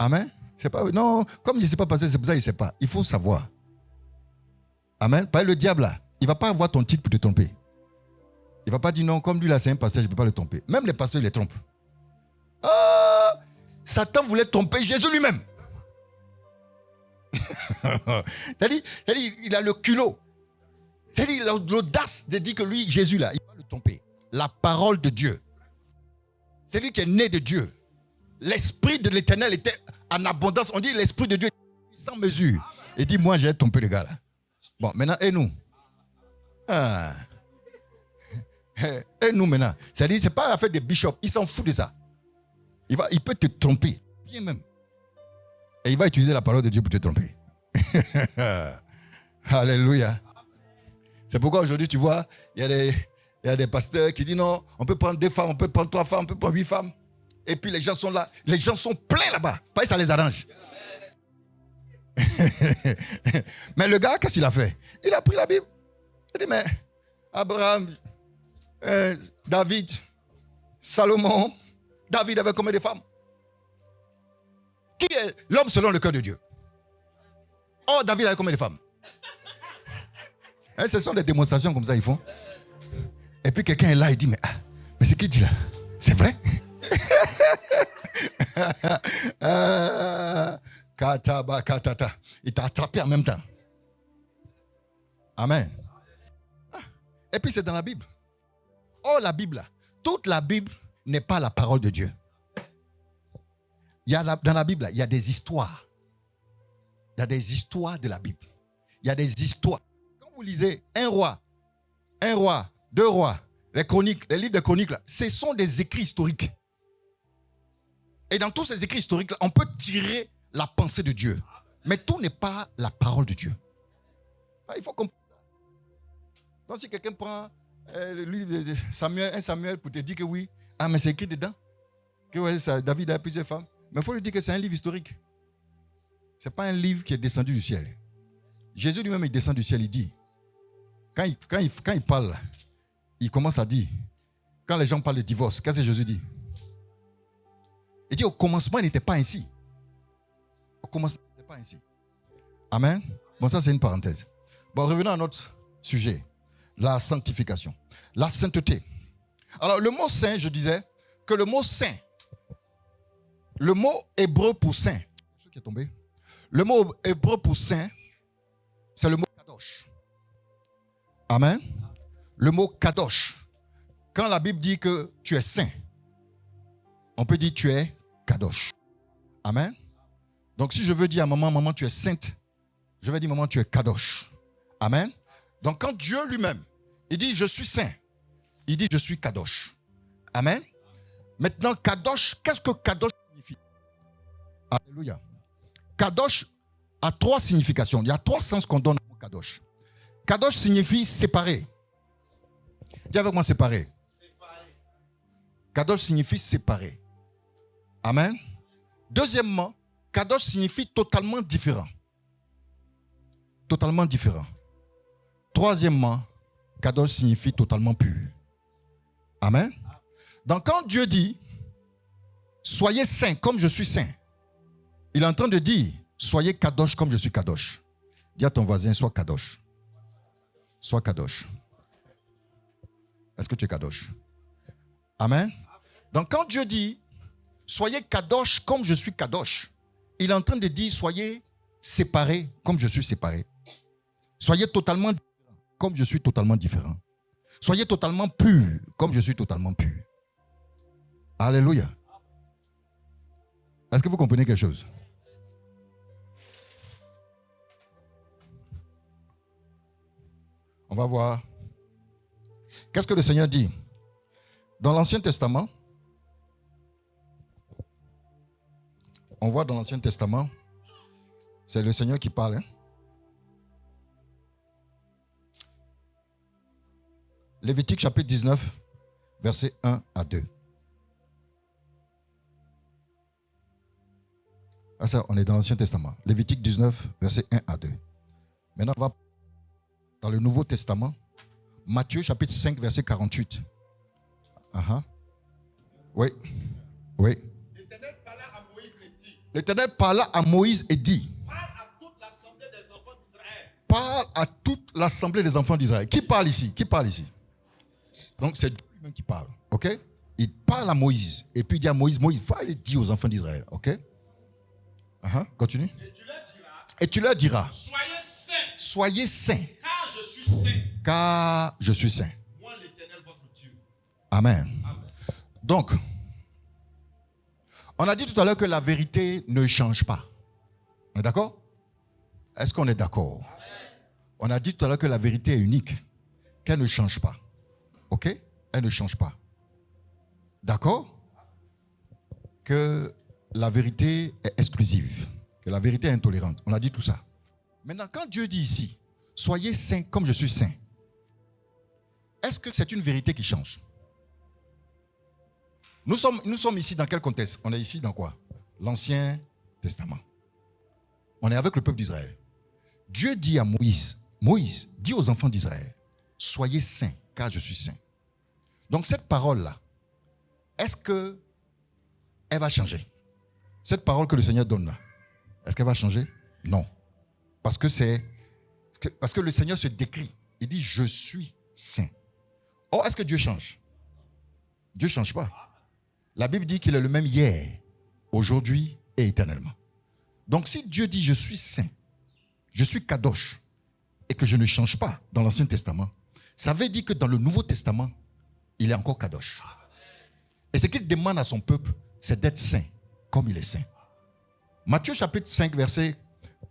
Amen. C'est pas, non, comme je ne sais pas pasteur, c'est pour ça qu'il ne sait pas. Il faut savoir. Amen. Par le diable là, il ne va pas avoir ton titre pour te tromper. Il ne va pas dire non, comme lui là c'est un pasteur, je ne peux pas le tromper. Même les pasteurs, ils les trompent. Ah, Satan voulait tromper Jésus lui-même. C'est-à-dire, il a le culot. C'est-à-dire, il a l'audace de dire que lui, Jésus là, il va le tromper. La parole de Dieu. C'est lui qui est né de Dieu. L'esprit de l'Éternel était en abondance. On dit l'esprit de Dieu est sans mesure. Il dit, moi, j'ai trompé le gars là. Bon, maintenant, et nous? Et nous maintenant? C'est-à-dire, c'est pas l'affaire des bishops. Il s'en fout de ça. Il peut te tromper. Bien même. Et il va utiliser la parole de Dieu pour te tromper. Alléluia. C'est pourquoi aujourd'hui, tu vois, il y a des pasteurs qui disent non, on peut prendre 2 femmes, on peut prendre 3 femmes, on peut prendre 8 femmes. Et puis les gens sont là. Les gens sont pleins là-bas. Parce que ça les arrange. Mais le gars, qu'est-ce qu'il a fait? Il a pris la Bible. Il dit, mais Abraham, David, Salomon, David avait combien de femmes? Qui est l'homme selon le cœur de Dieu? Oh, David avait combien de femmes? Ce sont des démonstrations comme ça, ils font. Et puis quelqu'un est là, il dit, mais c'est qui dit là? C'est vrai? Il t'a attrapé en même temps. Amen. Et puis c'est dans la Bible. Oh, la Bible là. Toute la Bible n'est pas la parole de Dieu. Dans la Bible, là, il y a des histoires. Il y a des histoires de la Bible. Il y a des histoires. Quand vous lisez un roi, 2 rois, les chroniques, les livres de chroniques, là, ce sont des écrits historiques. Et dans tous ces écrits historiques, là, on peut tirer la pensée de Dieu. Mais tout n'est pas la parole de Dieu. Il faut comprendre ça. Donc si quelqu'un prend le livre de Samuel, 1 Samuel pour te dire que oui, mais c'est écrit dedans, que ouais, David a plusieurs femmes. Mais il faut lui dire que c'est un livre historique. Ce n'est pas un livre qui est descendu du ciel. Jésus lui-même, il descend du ciel, il dit, quand il parle, il commence à dire, quand les gens parlent de divorce, qu'est-ce que Jésus dit? Il dit, au commencement, il n'était pas ainsi. Au commencement, il n'était pas ainsi. Amen. Bon, ça, c'est une parenthèse. Bon, revenons à notre sujet, la sanctification, la sainteté. Alors, le mot saint, je disais que le mot saint, le mot hébreu pour saint, qui est tombé, le mot hébreu pour saint, c'est le mot kadosh. Amen. Le mot kadosh. Quand la Bible dit que tu es saint, on peut dire tu es kadosh. Amen. Donc si je veux dire à maman, tu es sainte, je vais dire maman, tu es kadosh. Amen. Donc quand Dieu lui-même, il dit je suis saint, il dit je suis kadosh. Amen. Maintenant, kadosh, qu'est-ce que kadosh signifie? Alléluia. Kadosh a 3 significations. Il y a 3 sens qu'on donne au mot kadosh. Kadosh signifie séparé. Dis avec moi séparé. Kadosh signifie séparé. Amen. Deuxièmement, kadosh signifie totalement différent. Totalement différent. Troisièmement, kadosh signifie totalement pur. Amen. Donc quand Dieu dit, soyez saints comme je suis saint, il est en train de dire, soyez kadosh comme je suis kadosh. Dis à ton voisin, sois kadosh. Sois kadosh. Est-ce que tu es kadosh? Amen. Donc quand Dieu dit, soyez kadosh comme je suis kadosh, il est en train de dire, soyez séparés comme je suis séparé. Soyez totalement différents comme je suis totalement différent. Soyez totalement purs comme je suis totalement pur. Alléluia. Est-ce que vous comprenez quelque chose? On va voir. Qu'est-ce que le Seigneur dit? Dans l'Ancien Testament, on voit dans l'Ancien Testament, c'est le Seigneur qui parle. Lévitique chapitre 19, versets 1 à 2. Ah ça, on est dans l'Ancien Testament. Lévitique 19, versets 1 à 2. Maintenant, on va dans le Nouveau Testament. Matthieu chapitre 5, verset 48. Oui. Oui. L'Éternel parla à Moïse et dit. L'Éternel parla à Moïse et dit. Parle à toute l'assemblée des enfants d'Israël. Parle à toute l'assemblée des enfants d'Israël. Qui parle ici? Qui parle ici? Donc c'est Dieu lui-même qui parle. Ok? Il parle à Moïse. Et puis il dit à Moïse, Moïse, va le dire aux enfants d'Israël. Ok? Continue. Et tu leur diras. Soyez saints. Soyez saints. Car je suis saint. Car je suis saint. Moi l'Éternel votre Dieu. Amen. Donc, On a dit tout à l'heure que la vérité ne change pas. On est d'accord? Est-ce qu'on est d'accord? On a dit tout à l'heure que la vérité est unique, qu'elle ne change pas. Ok? Elle ne change pas. D'accord? Que la vérité est exclusive, que la vérité est intolérante. On a dit tout ça. Maintenant, quand Dieu dit ici, soyez saints comme je suis saint, est-ce que c'est une vérité qui change? Nous sommes ici dans quel contexte? On est ici dans quoi? L'Ancien Testament. On est avec le peuple d'Israël. Dieu dit à Moïse, Moïse dit aux enfants d'Israël, soyez saints car je suis saint. Donc cette parole-là, est-ce qu'elle va changer? Cette parole que le Seigneur donne là, est-ce qu'elle va changer? Non. Parce que le Seigneur se décrit. Il dit, je suis saint. Or, est-ce que Dieu change? Dieu ne change pas. La Bible dit qu'il est le même hier, aujourd'hui et éternellement. Donc si Dieu dit, je suis saint, je suis kadosh, et que je ne change pas dans l'Ancien Testament, ça veut dire que dans le Nouveau Testament, il est encore kadosh. Et ce qu'il demande à son peuple, c'est d'être saint, comme il est saint. Matthieu chapitre 5, verset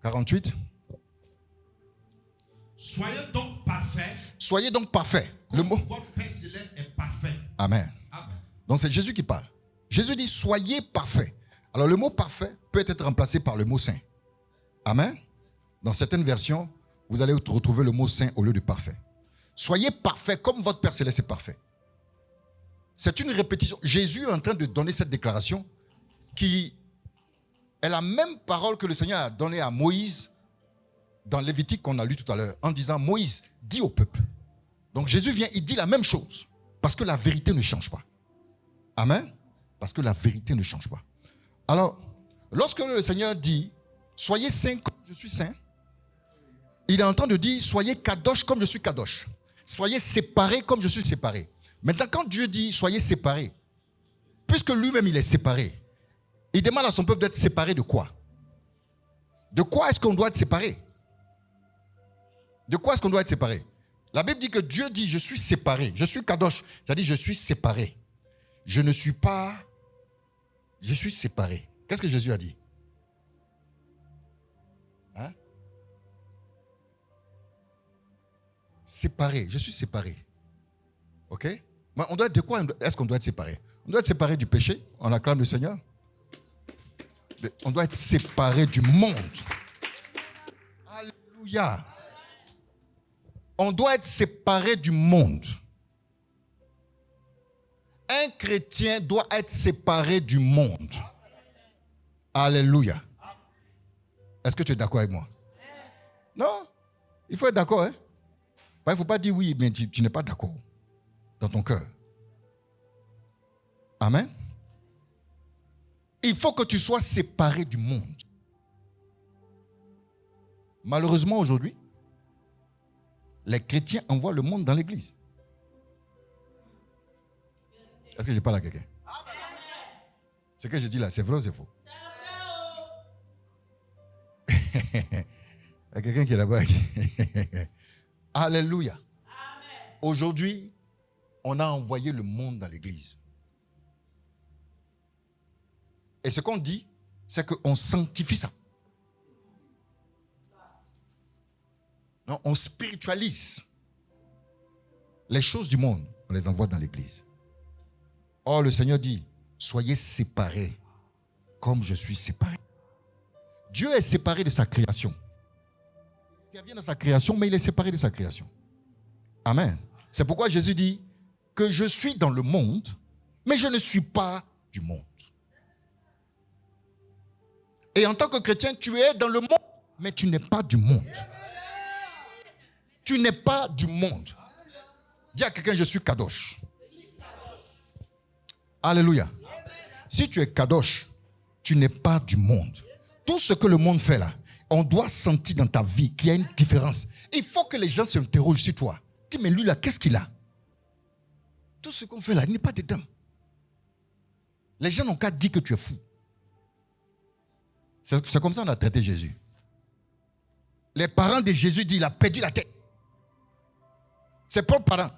48. Soyez donc parfaits. Soyez donc parfaits. Le mot. Votre Père céleste est parfait. Amen. Amen. Donc c'est Jésus qui parle. Jésus dit, soyez parfaits. Alors le mot parfait peut être remplacé par le mot saint. Amen. Dans certaines versions, vous allez retrouver le mot saint au lieu de parfait. Soyez parfaits comme votre Père céleste est parfait. C'est une répétition. Jésus est en train de donner cette déclaration qui est la même parole que le Seigneur a donnée à Moïse dans Lévitique qu'on a lu tout à l'heure, en disant, Moïse, dis au peuple. Donc Jésus vient, il dit la même chose, parce que la vérité ne change pas. Amen. Parce que la vérité ne change pas. Alors, lorsque le Seigneur dit, soyez saints comme je suis saint, il est en train de dire, soyez kadosh comme je suis kadosh. Soyez séparés comme je suis séparé. Maintenant, quand Dieu dit, soyez séparés, puisque lui-même il est séparé, il demande à son peuple d'être séparé de quoi? De quoi est-ce qu'on doit être séparé? De quoi est-ce qu'on doit être séparé? La Bible dit que Dieu dit, je suis séparé, je suis kadosh, c'est-à-dire je suis séparé. Je ne suis pas, je suis séparé. Qu'est-ce que Jésus a dit? Hein? Séparé, je suis séparé. Ok? On doit être de quoi est-ce qu'on doit être séparé? On doit être séparé du péché, on acclame le Seigneur. On doit être séparé du monde. Alléluia. On doit être séparé du monde. Un chrétien doit être séparé du monde. Alléluia. Est-ce que tu es d'accord avec moi? Non. Il faut être d'accord. Hein? Il ne faut pas dire oui, mais tu n'es pas d'accord dans ton cœur. Amen. Il faut que tu sois séparé du monde. Malheureusement, aujourd'hui, les chrétiens envoient le monde dans l'église. Est-ce que je parle à quelqu'un? Ce que je dis là, c'est vrai ou c'est faux? Il y a quelqu'un qui est là-bas. Alléluia. Aujourd'hui, on a envoyé le monde dans l'église. Et ce qu'on dit, c'est qu'on sanctifie ça. Non, on spiritualise les choses du monde, on les envoie dans l'église. Or, le Seigneur dit, soyez séparés comme je suis séparé. Dieu est séparé de sa création. Il intervient dans sa création, mais il est séparé de sa création. Amen. C'est pourquoi Jésus dit que je suis dans le monde, mais je ne suis pas du monde. Et en tant que chrétien, tu es dans le monde, mais tu n'es pas du monde. Tu n'es pas du monde. Dis à quelqu'un, je suis kadosh. Alléluia. Si tu es kadosh, tu n'es pas du monde. Tout ce que le monde fait là, on doit sentir dans ta vie qu'il y a une différence. Il faut que les gens s'interrogent sur toi. Dis, mais lui là, qu'est-ce qu'il a? Tout ce qu'on fait là, il n'est pas dedans. Les gens n'ont qu'à dire que tu es fou. C'est comme ça qu'on a traité Jésus. Les parents de Jésus disent, il a perdu la tête. Ses propres parents.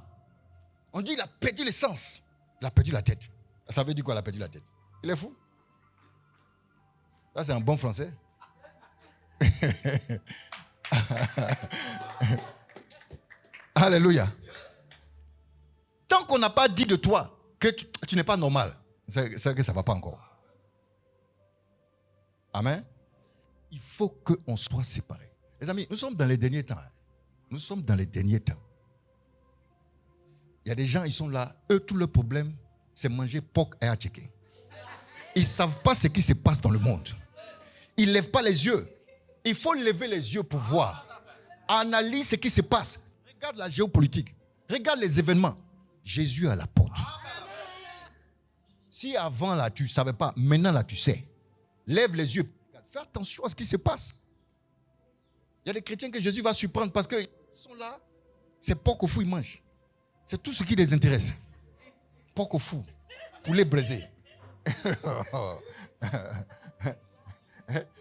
On dit, il a perdu l'essence. Il a perdu la tête. Ça veut dire quoi, il a perdu la tête? Il est fou. Ça, c'est un bon français. Alléluia. Tant qu'on n'a pas dit de toi que tu n'es pas normal, c'est que ça ne va pas encore. Amen. Il faut qu'on soit séparés. Les amis, nous sommes dans les derniers temps. Nous sommes dans les derniers temps. Il y a des gens, ils sont là. Eux, tout leur problème, c'est manger porc et chicken. Ils ne savent pas ce qui se passe dans le monde. Ils ne lèvent pas les yeux. Il faut lever les yeux pour voir. Analyse ce qui se passe. Regarde la géopolitique. Regarde les événements. Jésus est à la porte. Si avant là, tu ne savais pas, maintenant là, tu sais. Lève les yeux. Fais attention à ce qui se passe. Il y a des chrétiens que Jésus va surprendre parce qu'ils sont là. C'est porc au fou, ils mangent. C'est tout ce qui les intéresse. Porc au fou. Poulet braisé.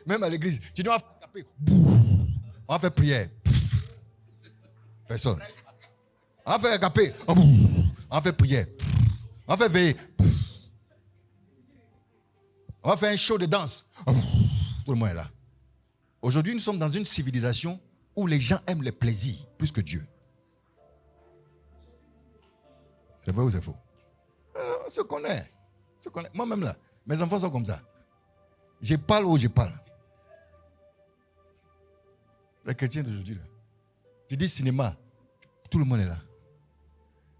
Même à l'église, tu dois taper. On va faire prière. Personne. On va faire agaper. On va faire prière. On va faire veiller. On va faire un show de danse. Tout le monde est là. Aujourd'hui, nous sommes dans une civilisation où les gens aiment les plaisirs plus que Dieu. C'est vrai ou c'est faux? On se connaît. Moi-même là, mes enfants sont comme ça. Je parle ou je parle. Les chrétiens d'aujourd'hui là. Tu dis cinéma, tout le monde est là.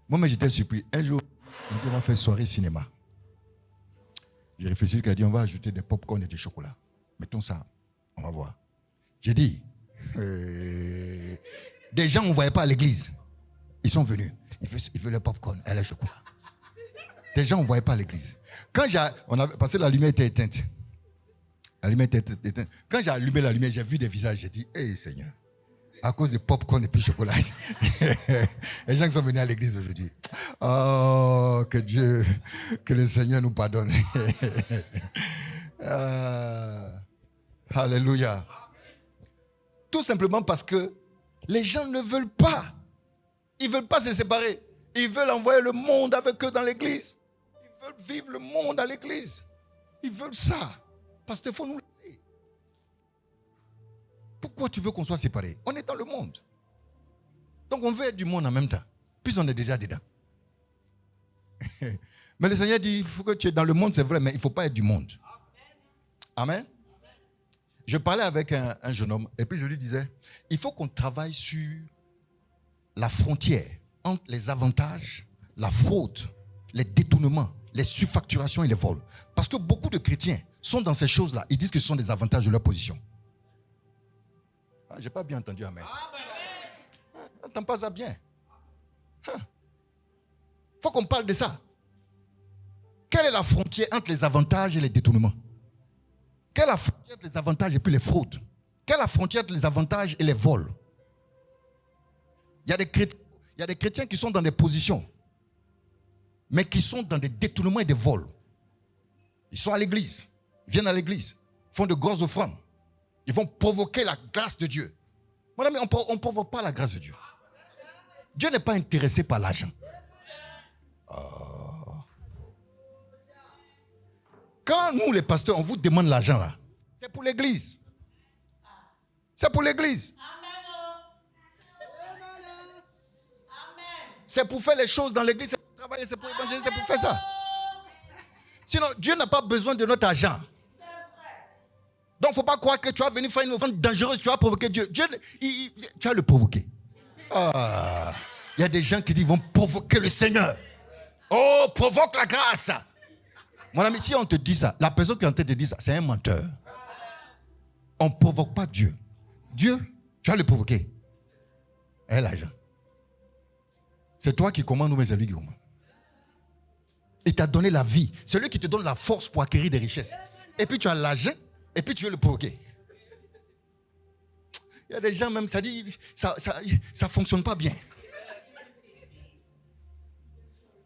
Moi-même j'étais surpris. Un jour, on va faire soirée cinéma. J'ai réfléchi qu'elle a dit on va ajouter des pop-corn et du chocolat. Mettons ça, on va voir. J'ai dit, des gens on ne voyait pas à l'église. Ils sont venus. Ils veulent le pop-corn et le chocolat. Des gens on ne voyait pas à l'église. Parce que la lumière était éteinte. La lumière était éteinte. Quand j'ai allumé la lumière, j'ai vu des visages. J'ai dit, hey Seigneur, à cause des pop-corn et puis chocolat. Les gens qui sont venus à l'église aujourd'hui. Oh, que le Seigneur nous pardonne. Alléluia. Tout simplement parce que les gens ne veulent pas. Ils ne veulent pas se séparer. Ils veulent envoyer le monde avec eux dans l'église. Ils veulent vivre le monde à l'église. Ils veulent ça. Parce qu'il faut nous laisser. Pourquoi tu veux qu'on soit séparés? On est dans le monde. Donc on veut être du monde en même temps. Puis on est déjà dedans. Mais le Seigneur dit, il faut que tu es dans le monde, c'est vrai, mais il ne faut pas être du monde. Amen. Je parlais avec un jeune homme et puis je lui disais, il faut qu'on travaille sur la frontière entre les avantages, la fraude, les détournements, les surfacturations et les vols. Parce que beaucoup de chrétiens sont dans ces choses-là. Ils disent que ce sont des avantages de leur position. Ah, je n'ai pas bien entendu, amen. N'entends pas ça bien. Il faut qu'on parle de ça. Quelle est la frontière entre les avantages et les détournements? Quelle est la frontière entre les avantages et puis les fraudes? Quelle est la frontière entre les avantages et les vols? Il y a des chrétiens qui sont dans des positions, mais qui sont dans des détournements et des vols. Ils sont à l'église, viennent à l'église, font de grosses offrandes. Ils vont provoquer la grâce de Dieu. Mon ami, on ne provoque pas la grâce de Dieu. Dieu n'est pas intéressé par l'argent. Quand nous, les pasteurs, on vous demande l'argent là, c'est pour l'église. C'est pour l'église. C'est pour faire les choses dans l'église, c'est pour travailler, c'est pour évangéliser, c'est pour faire ça. Sinon, Dieu n'a pas besoin de notre argent. Donc, il ne faut pas croire que tu vas venir faire une offrande dangereuse, tu vas provoquer Dieu. Dieu, tu vas le provoquer. Il y a des gens qui disent, ils vont provoquer le Seigneur. Oh, provoque la grâce. Mon ami, si on te dit ça, la personne qui est en train de te dire ça, c'est un menteur. On ne provoque pas Dieu. Dieu, tu vas le provoquer. Et l'argent. C'est toi qui commandes ou mais c'est lui qui commande. Il t'a donné la vie. C'est lui qui te donne la force pour acquérir des richesses. Et puis tu as l'argent, et puis tu veux le provoquer. Il y a des gens même, ça dit, ça ne fonctionne pas bien.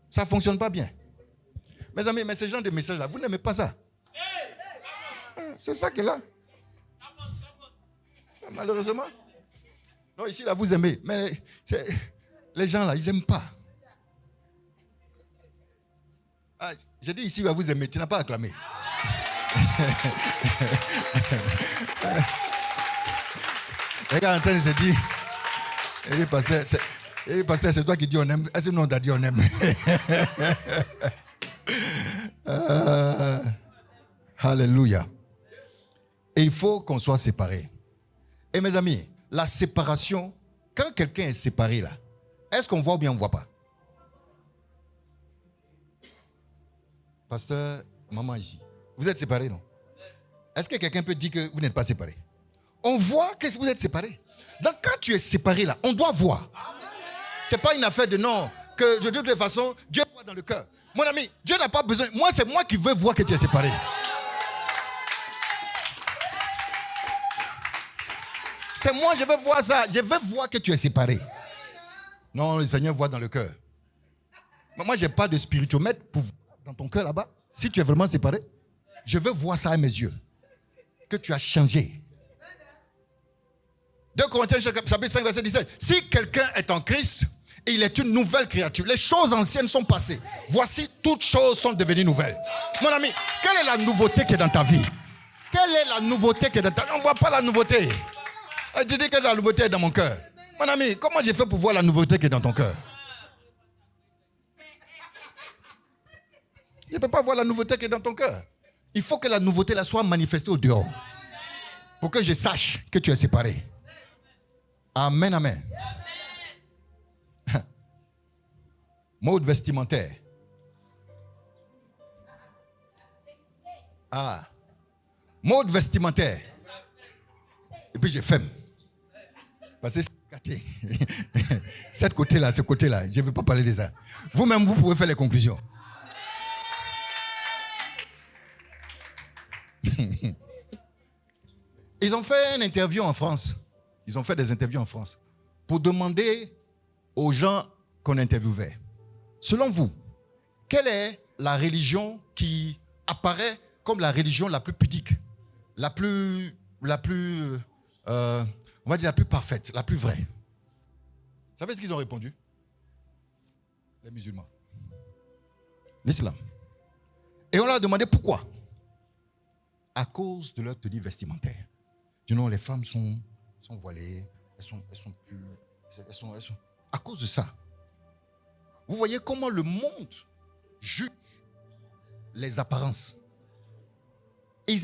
Ça ne fonctionne pas bien. Mes amis, mais ce genre de message-là, vous n'aimez pas ça. C'est ça qui est là. Malheureusement. Non, ici, là, vous aimez. Mais les gens, là, ils n'aiment pas. J'ai dit ici, là, vous aimez. Tu n'as pas acclamé. Regarde, Antoine se dit, il dit, pasteur, c'est toi qui dis on aime. Est-ce que nous on t'a dit on aime? Alléluia. Et il faut qu'on soit séparés. Et mes amis, la séparation, quand quelqu'un est séparé là, est-ce qu'on voit ou bien on ne voit pas? Pasteur, maman ici, vous êtes séparés, non? Est-ce que quelqu'un peut dire que vous n'êtes pas séparés? On voit que vous êtes séparés. Donc quand tu es séparé là, on doit voir. Ce n'est pas une affaire de non, que de toute façon, Dieu voit dans le cœur. Mon ami, Dieu n'a pas besoin. Moi, c'est moi qui veux voir que tu es séparé. C'est moi, je veux voir ça. Je veux voir que tu es séparé. Non, le Seigneur voit dans le cœur. Mais moi, je n'ai pas de spirituomètre pour voir dans ton cœur là-bas. Si tu es vraiment séparé, je veux voir ça à mes yeux. Que tu as changé. 2 Corinthiens chapitre 5 verset 17. Si quelqu'un est en Christ, il est une nouvelle créature. Les choses anciennes sont passées. Voici, toutes choses sont devenues nouvelles. Mon ami, quelle est la nouveauté qui est dans ta vie? Quelle est la nouveauté qui est dans ta vie? On ne voit pas la nouveauté. Tu dis que la nouveauté est dans mon cœur. Mon ami, comment j'ai fait pour voir la nouveauté qui est dans ton cœur? Je ne peux pas voir la nouveauté qui est dans ton cœur. Il faut que la nouveauté là soit manifestée au dehors. Pour que je sache que tu es séparé. Amen, amen. Mode vestimentaire. Ah. Mode vestimentaire. Et puis je ferme. Parce que c'est gâté. Cette côté-là, ce côté-là, je ne veux pas parler de ça. Vous-même, vous pouvez faire les conclusions. Ils ont fait une interview en France. Ils ont fait des interviews en France pour demander aux gens qu'on interviewait. Selon vous, quelle est la religion qui apparaît comme la religion la plus pudique, la plus on va dire la plus parfaite, la plus vraie? Vous savez ce qu'ils ont répondu? Les musulmans. L'islam. Et on leur a demandé pourquoi? À cause de leur tenue vestimentaire. Du nom, les femmes sont voilées, elles sont à cause de ça. Vous voyez comment le monde juge les apparences. Et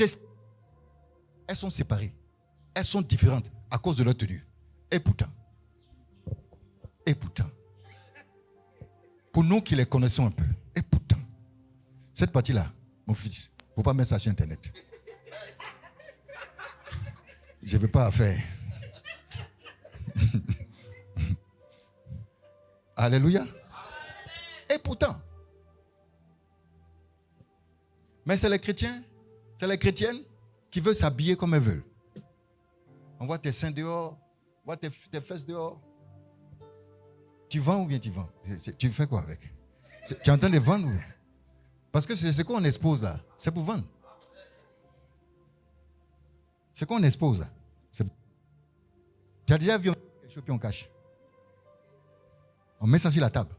elles sont séparées. Elles sont différentes à cause de leur tenue. Et pourtant, pour nous qui les connaissons un peu, et pourtant, cette partie-là, mon fils, il ne faut pas mettre ça sur Internet. Je ne veux pas faire. Alléluia. Et pourtant. Mais c'est les chrétiens, c'est les chrétiennes qui veulent s'habiller comme elles veulent. On voit tes seins dehors, on voit tes fesses dehors. Tu vends ou bien tu vends? Tu fais quoi avec? Tu es en train de vendre ou bien? Parce que c'est ce qu'on expose là. C'est pour vendre. Ce qu'on expose là. Tu as déjà vu quelque chose qu'on cache? On met ça sur la table.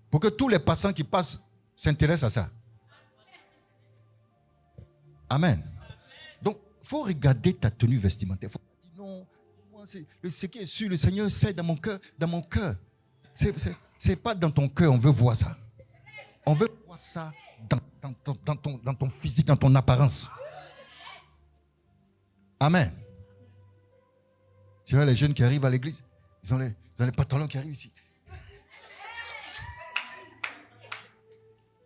Pour que tous les passants qui passent s'intéressent à ça. Amen. Donc, il faut regarder ta tenue vestimentaire. Il faut dire non, moi, ce qui est sûr, le Seigneur sait dans mon cœur. Dans mon cœur. C'est pas dans ton cœur, on veut voir ça. On veut voir ça dans ton physique, dans ton apparence. Amen. Tu vois les jeunes qui arrivent à l'église, ils ont les pantalons qui arrivent ici.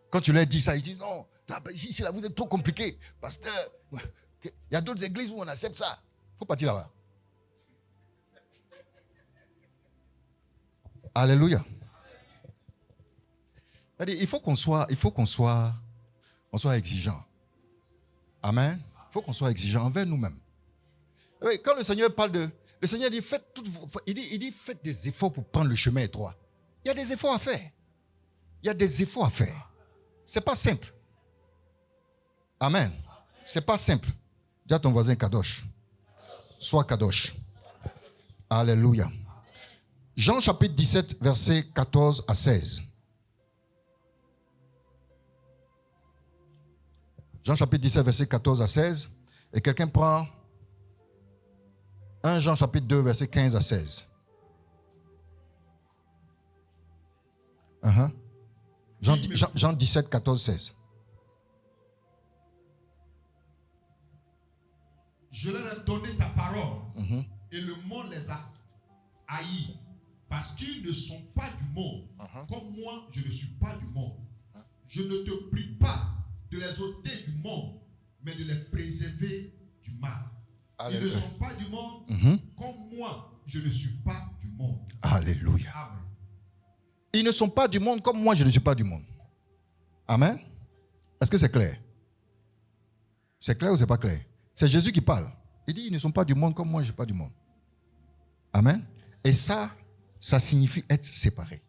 Quand tu leur dis ça, ils disent non, ici là vous êtes trop compliqué. Pasteur, il y a d'autres églises où on accepte ça. Il faut partir là-bas. Alléluia. C'est-à-dire, il faut qu'on soit exigeant. Amen. Il faut qu'on soit exigeant envers nous-mêmes. Quand le Seigneur parle le Seigneur dit, faites des efforts pour prendre le chemin étroit. Il y a des efforts à faire. Il y a des efforts à faire. C'est pas simple. Amen. C'est pas simple. Dis à ton voisin Kadosh. Sois Kadosh. Alléluia. Jean chapitre 17, versets 14 à 16. Jean chapitre 17, verset 14 à 16. Et quelqu'un prend 1 Jean chapitre 2, verset 15 à 16. Jean 17, 14, 16. Je leur ai donné ta parole et le monde les a haïs parce qu'ils ne sont pas du monde, comme moi je ne suis pas du monde. Je ne te prie pas de les ôter du monde, mais de les préserver du mal. Alléluia. Ils ne sont pas du monde, comme moi je ne suis pas du monde. Alléluia. Amen. Ils ne sont pas du monde comme moi je ne suis pas du monde. Amen. Est-ce que c'est clair? C'est clair ou c'est pas clair? C'est Jésus qui parle. Il dit, ils ne sont pas du monde comme moi, je ne suis pas du monde. Amen. Et ça signifie être séparé.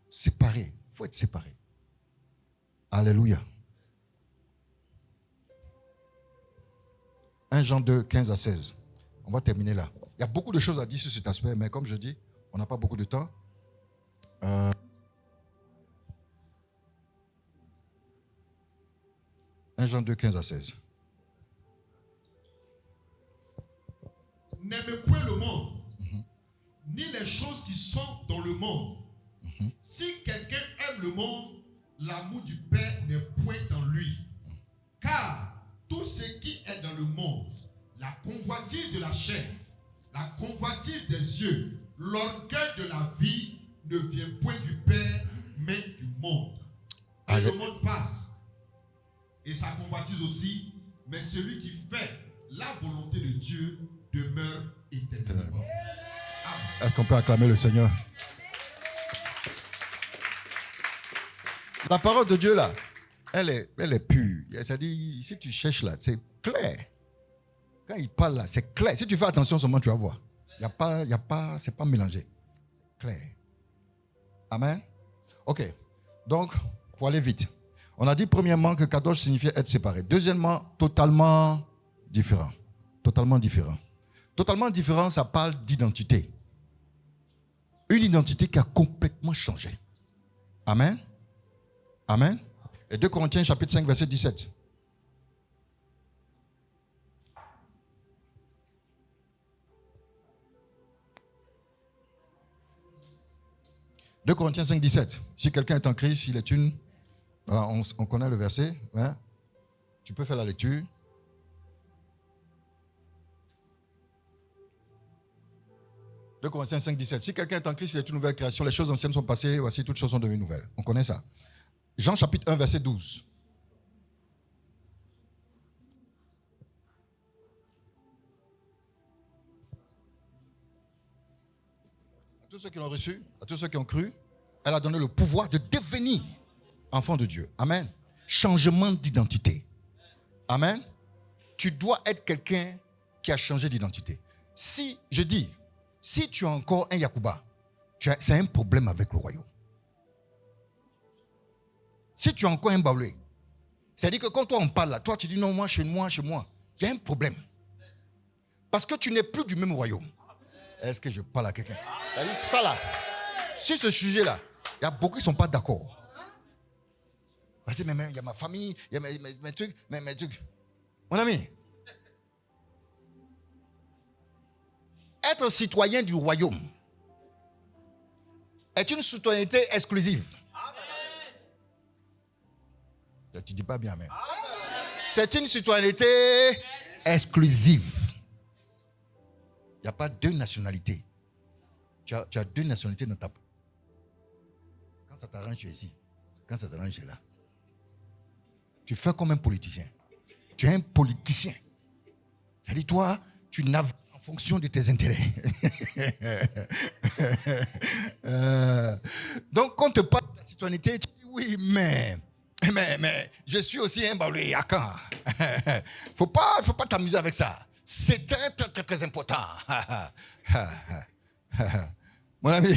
Séparé. Il faut être séparé. Alléluia. 1 Jean 2, 15 à 16. On va terminer là. Il y a beaucoup de choses à dire sur cet aspect, mais comme je dis, on n'a pas beaucoup de temps. 1 Jean 2, 15 à 16. N'aimez point le monde, ni les choses qui sont dans le monde. Si quelqu'un aime le monde, l'amour du Père n'est point en lui. Car tout ce qui est dans le monde, la convoitise de la chair, la convoitise des yeux, l'orgueil de la vie, ne vient point du Père, mais du monde. Et le monde passe, et sa convoitise aussi, mais celui qui fait la volonté de Dieu demeure éternellement. Est-ce qu'on peut acclamer le Seigneur? La parole de Dieu là, elle est pure. C'est-à-dire, si tu cherches là, c'est clair. Quand il parle là, c'est clair. Si tu fais attention seulement, tu vas voir. C'est pas mélangé. C'est clair. Amen. Ok. Donc, pour aller vite. On a dit premièrement que kadosh signifiait être séparé. Deuxièmement, totalement différent. Totalement différent. Totalement différent, ça parle d'identité. Une identité qui a complètement changé. Amen. Amen. Et 2 Corinthiens chapitre 5, verset 17. « 2 Corinthiens 5, 17. Si quelqu'un est en Christ, il est une... » Voilà, on connaît le verset. Hein? Tu peux faire la lecture. « 2 Corinthiens 5, 17. Si quelqu'un est en Christ, il est une nouvelle création. Les choses anciennes sont passées. Voici, toutes choses sont devenues nouvelles. » On connaît ça. Jean chapitre 1, verset 12. À tous ceux qui l'ont reçu, à tous ceux qui ont cru, elle a donné le pouvoir de devenir enfant de Dieu. Amen. Changement d'identité. Amen. Tu dois être quelqu'un qui a changé d'identité. Si tu as encore un Yacouba, c'est un problème avec le royaume. Si tu as encore un Baoulé, c'est-à-dire que quand toi on parle là, toi tu dis non, moi, il y a un problème. Parce que tu n'es plus du même royaume. Est-ce que je parle à quelqu'un? C'est-à-dire ça là, sur ce sujet-là, il y a beaucoup qui ne sont pas d'accord. Parce que il y a ma famille, il y a mes trucs. Mon ami, être citoyen du royaume est une citoyenneté exclusive. Tu ne dis pas bien, mais c'est une citoyenneté exclusive. Il n'y a pas deux nationalités. Tu as deux nationalités dans ta peau. Quand ça t'arrange, tu es ici. Quand ça t'arrange, tu es là. Tu fais comme un politicien. Tu es un politicien. C'est-à-dire, toi, tu navigues en fonction de tes intérêts. Donc, quand on te parle de la citoyenneté, tu dis oui, mais je suis aussi un baoulé à quand? Faut pas t'amuser avec ça. C'est très, très, très, très important. Mon ami,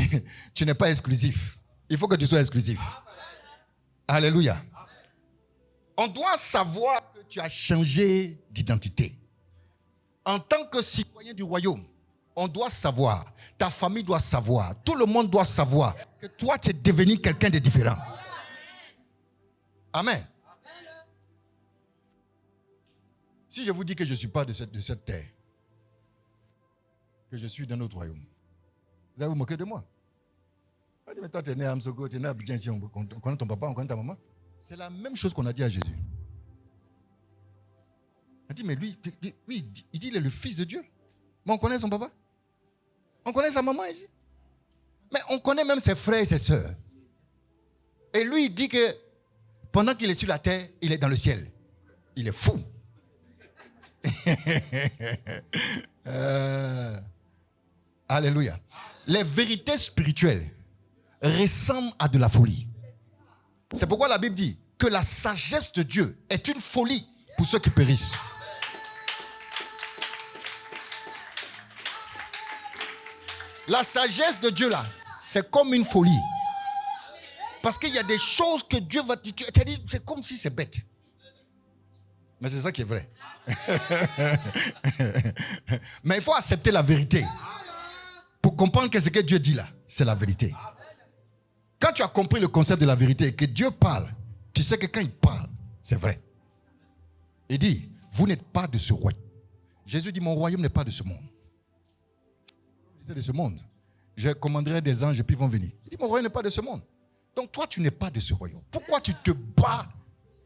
tu n'es pas exclusif. Il faut que tu sois exclusif. Alléluia. On doit savoir que tu as changé d'identité. En tant que citoyen du royaume, on doit savoir, ta famille doit savoir, tout le monde doit savoir que toi, tu es devenu quelqu'un de différent. Amen. Si je vous dis que je ne suis pas de cette terre, que je suis d'un autre royaume, vous allez vous moquer de moi. On dit, mais toi, tu es né à Amsoko, tu es né à Abidjan, ici, on connaît ton papa, on connaît ta maman. C'est la même chose qu'on a dit à Jésus. On dit, mais lui, il dit il est le fils de Dieu. Mais on connaît son papa. On connaît sa maman ici. Mais on connaît même ses frères et ses sœurs. Et lui, il dit que pendant qu'il est sur la terre, il est dans le ciel. Il est fou. Alléluia. Les vérités spirituelles ressemblent à de la folie. C'est pourquoi la Bible dit que la sagesse de Dieu est une folie pour ceux qui périssent. La sagesse de Dieu là, c'est comme une folie. Parce qu'il y a des choses que Dieu va te dire. C'est comme si c'est bête. Mais c'est ça qui est vrai. Mais il faut accepter la vérité. Pour comprendre que ce que Dieu dit là, c'est la vérité. Quand tu as compris le concept de la vérité et que Dieu parle, tu sais que quand il parle, c'est vrai. Il dit, vous n'êtes pas de ce royaume. Jésus dit, mon royaume n'est pas de ce monde. C'est de ce monde. Je commanderai des anges et puis ils vont venir. Il dit, mon royaume n'est pas de ce monde. Donc toi, tu n'es pas de ce royaume. Pourquoi tu te bats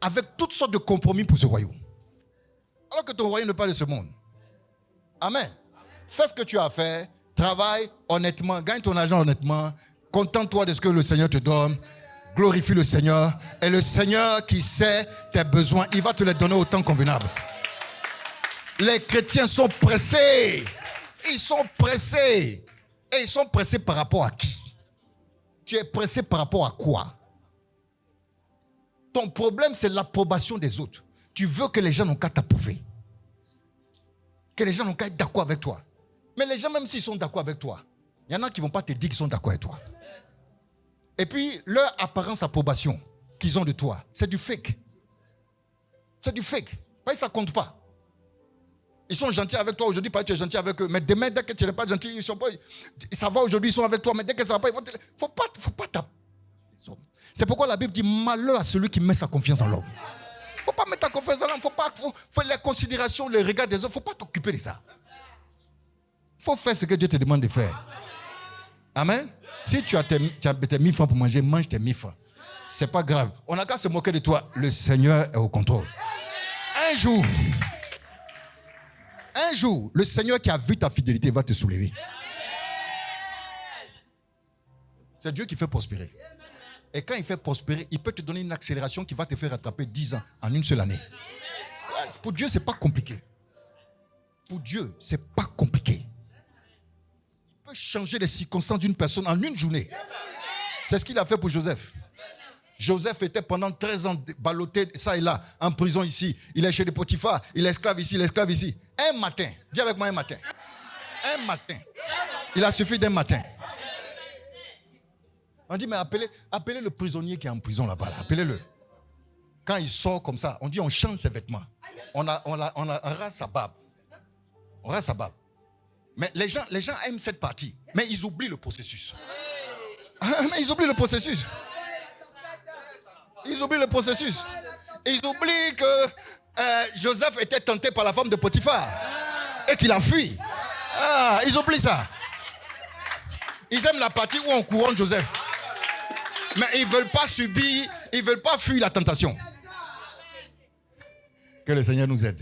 avec toutes sortes de compromis pour ce royaume? Alors que ton royaume n'est pas de ce monde. Amen. Fais ce que tu as à faire. Travaille honnêtement. Gagne ton argent honnêtement. Contente-toi de ce que le Seigneur te donne. Glorifie le Seigneur. Et le Seigneur qui sait tes besoins, il va te les donner au temps convenable. Les chrétiens sont pressés. Ils sont pressés. Et ils sont pressés par rapport à qui? Tu es pressé par rapport à quoi? Ton problème, c'est l'approbation des autres. Tu veux que les gens n'ont qu'à t'approuver. Que les gens n'ont qu'à être d'accord avec toi. Mais les gens, même s'ils sont d'accord avec toi, il y en a qui ne vont pas te dire qu'ils sont d'accord avec toi. Et puis, leur apparence approbation qu'ils ont de toi, c'est du fake. C'est du fake. Ça ne compte pas. Ils sont gentils avec toi aujourd'hui parce que tu es gentil avec eux. Mais demain, dès que tu n'es pas gentil, ils sont pas. Ça va aujourd'hui, ils sont avec toi. Mais dès que ça ne va pas, il ne faut pas taper. C'est pourquoi la Bible dit malheur à celui qui met sa confiance en l'homme. Il ne faut pas mettre ta confiance en l'homme. Faut les considérations, les regards des autres. Il ne faut pas t'occuper de ça. Il faut faire ce que Dieu te demande de faire. Amen. Si tu as tes 1000 francs pour manger, mange tes 1000 francs. Ce n'est pas grave. On n'a qu'à se moquer de toi. Le Seigneur est au contrôle. Un jour, le Seigneur qui a vu ta fidélité va te soulever. C'est Dieu qui fait prospérer. Et quand il fait prospérer, il peut te donner une accélération qui va te faire rattraper 10 ans en une seule année. Pour Dieu, ce n'est pas compliqué. Pour Dieu, ce n'est pas compliqué. Il peut changer les circonstances d'une personne en une journée. C'est ce qu'il a fait pour Joseph. Joseph était pendant 13 ans ballotté, ça et là, en prison ici. Il est chez les Potiphar, il est esclave ici, il est esclave ici. Un matin, dis avec moi un matin. Un matin. Il a suffi d'un matin. On dit, mais appelez le prisonnier qui est en prison là-bas. Là. Appelez-le. Quand il sort comme ça, on dit, on change ses vêtements. On rase sa barbe. On rase sa barbe. Mais les gens aiment cette partie. Mais ils oublient le processus. Mais ils oublient le processus. Ils oublient le processus. Ils oublient que Joseph était tenté par la femme de Potiphar et qu'il a fui. Ils oublient ça. Ils aiment la partie où on couronne Joseph. Mais ils ne veulent pas subir, ils ne veulent pas fuir la tentation. Que le Seigneur nous aide.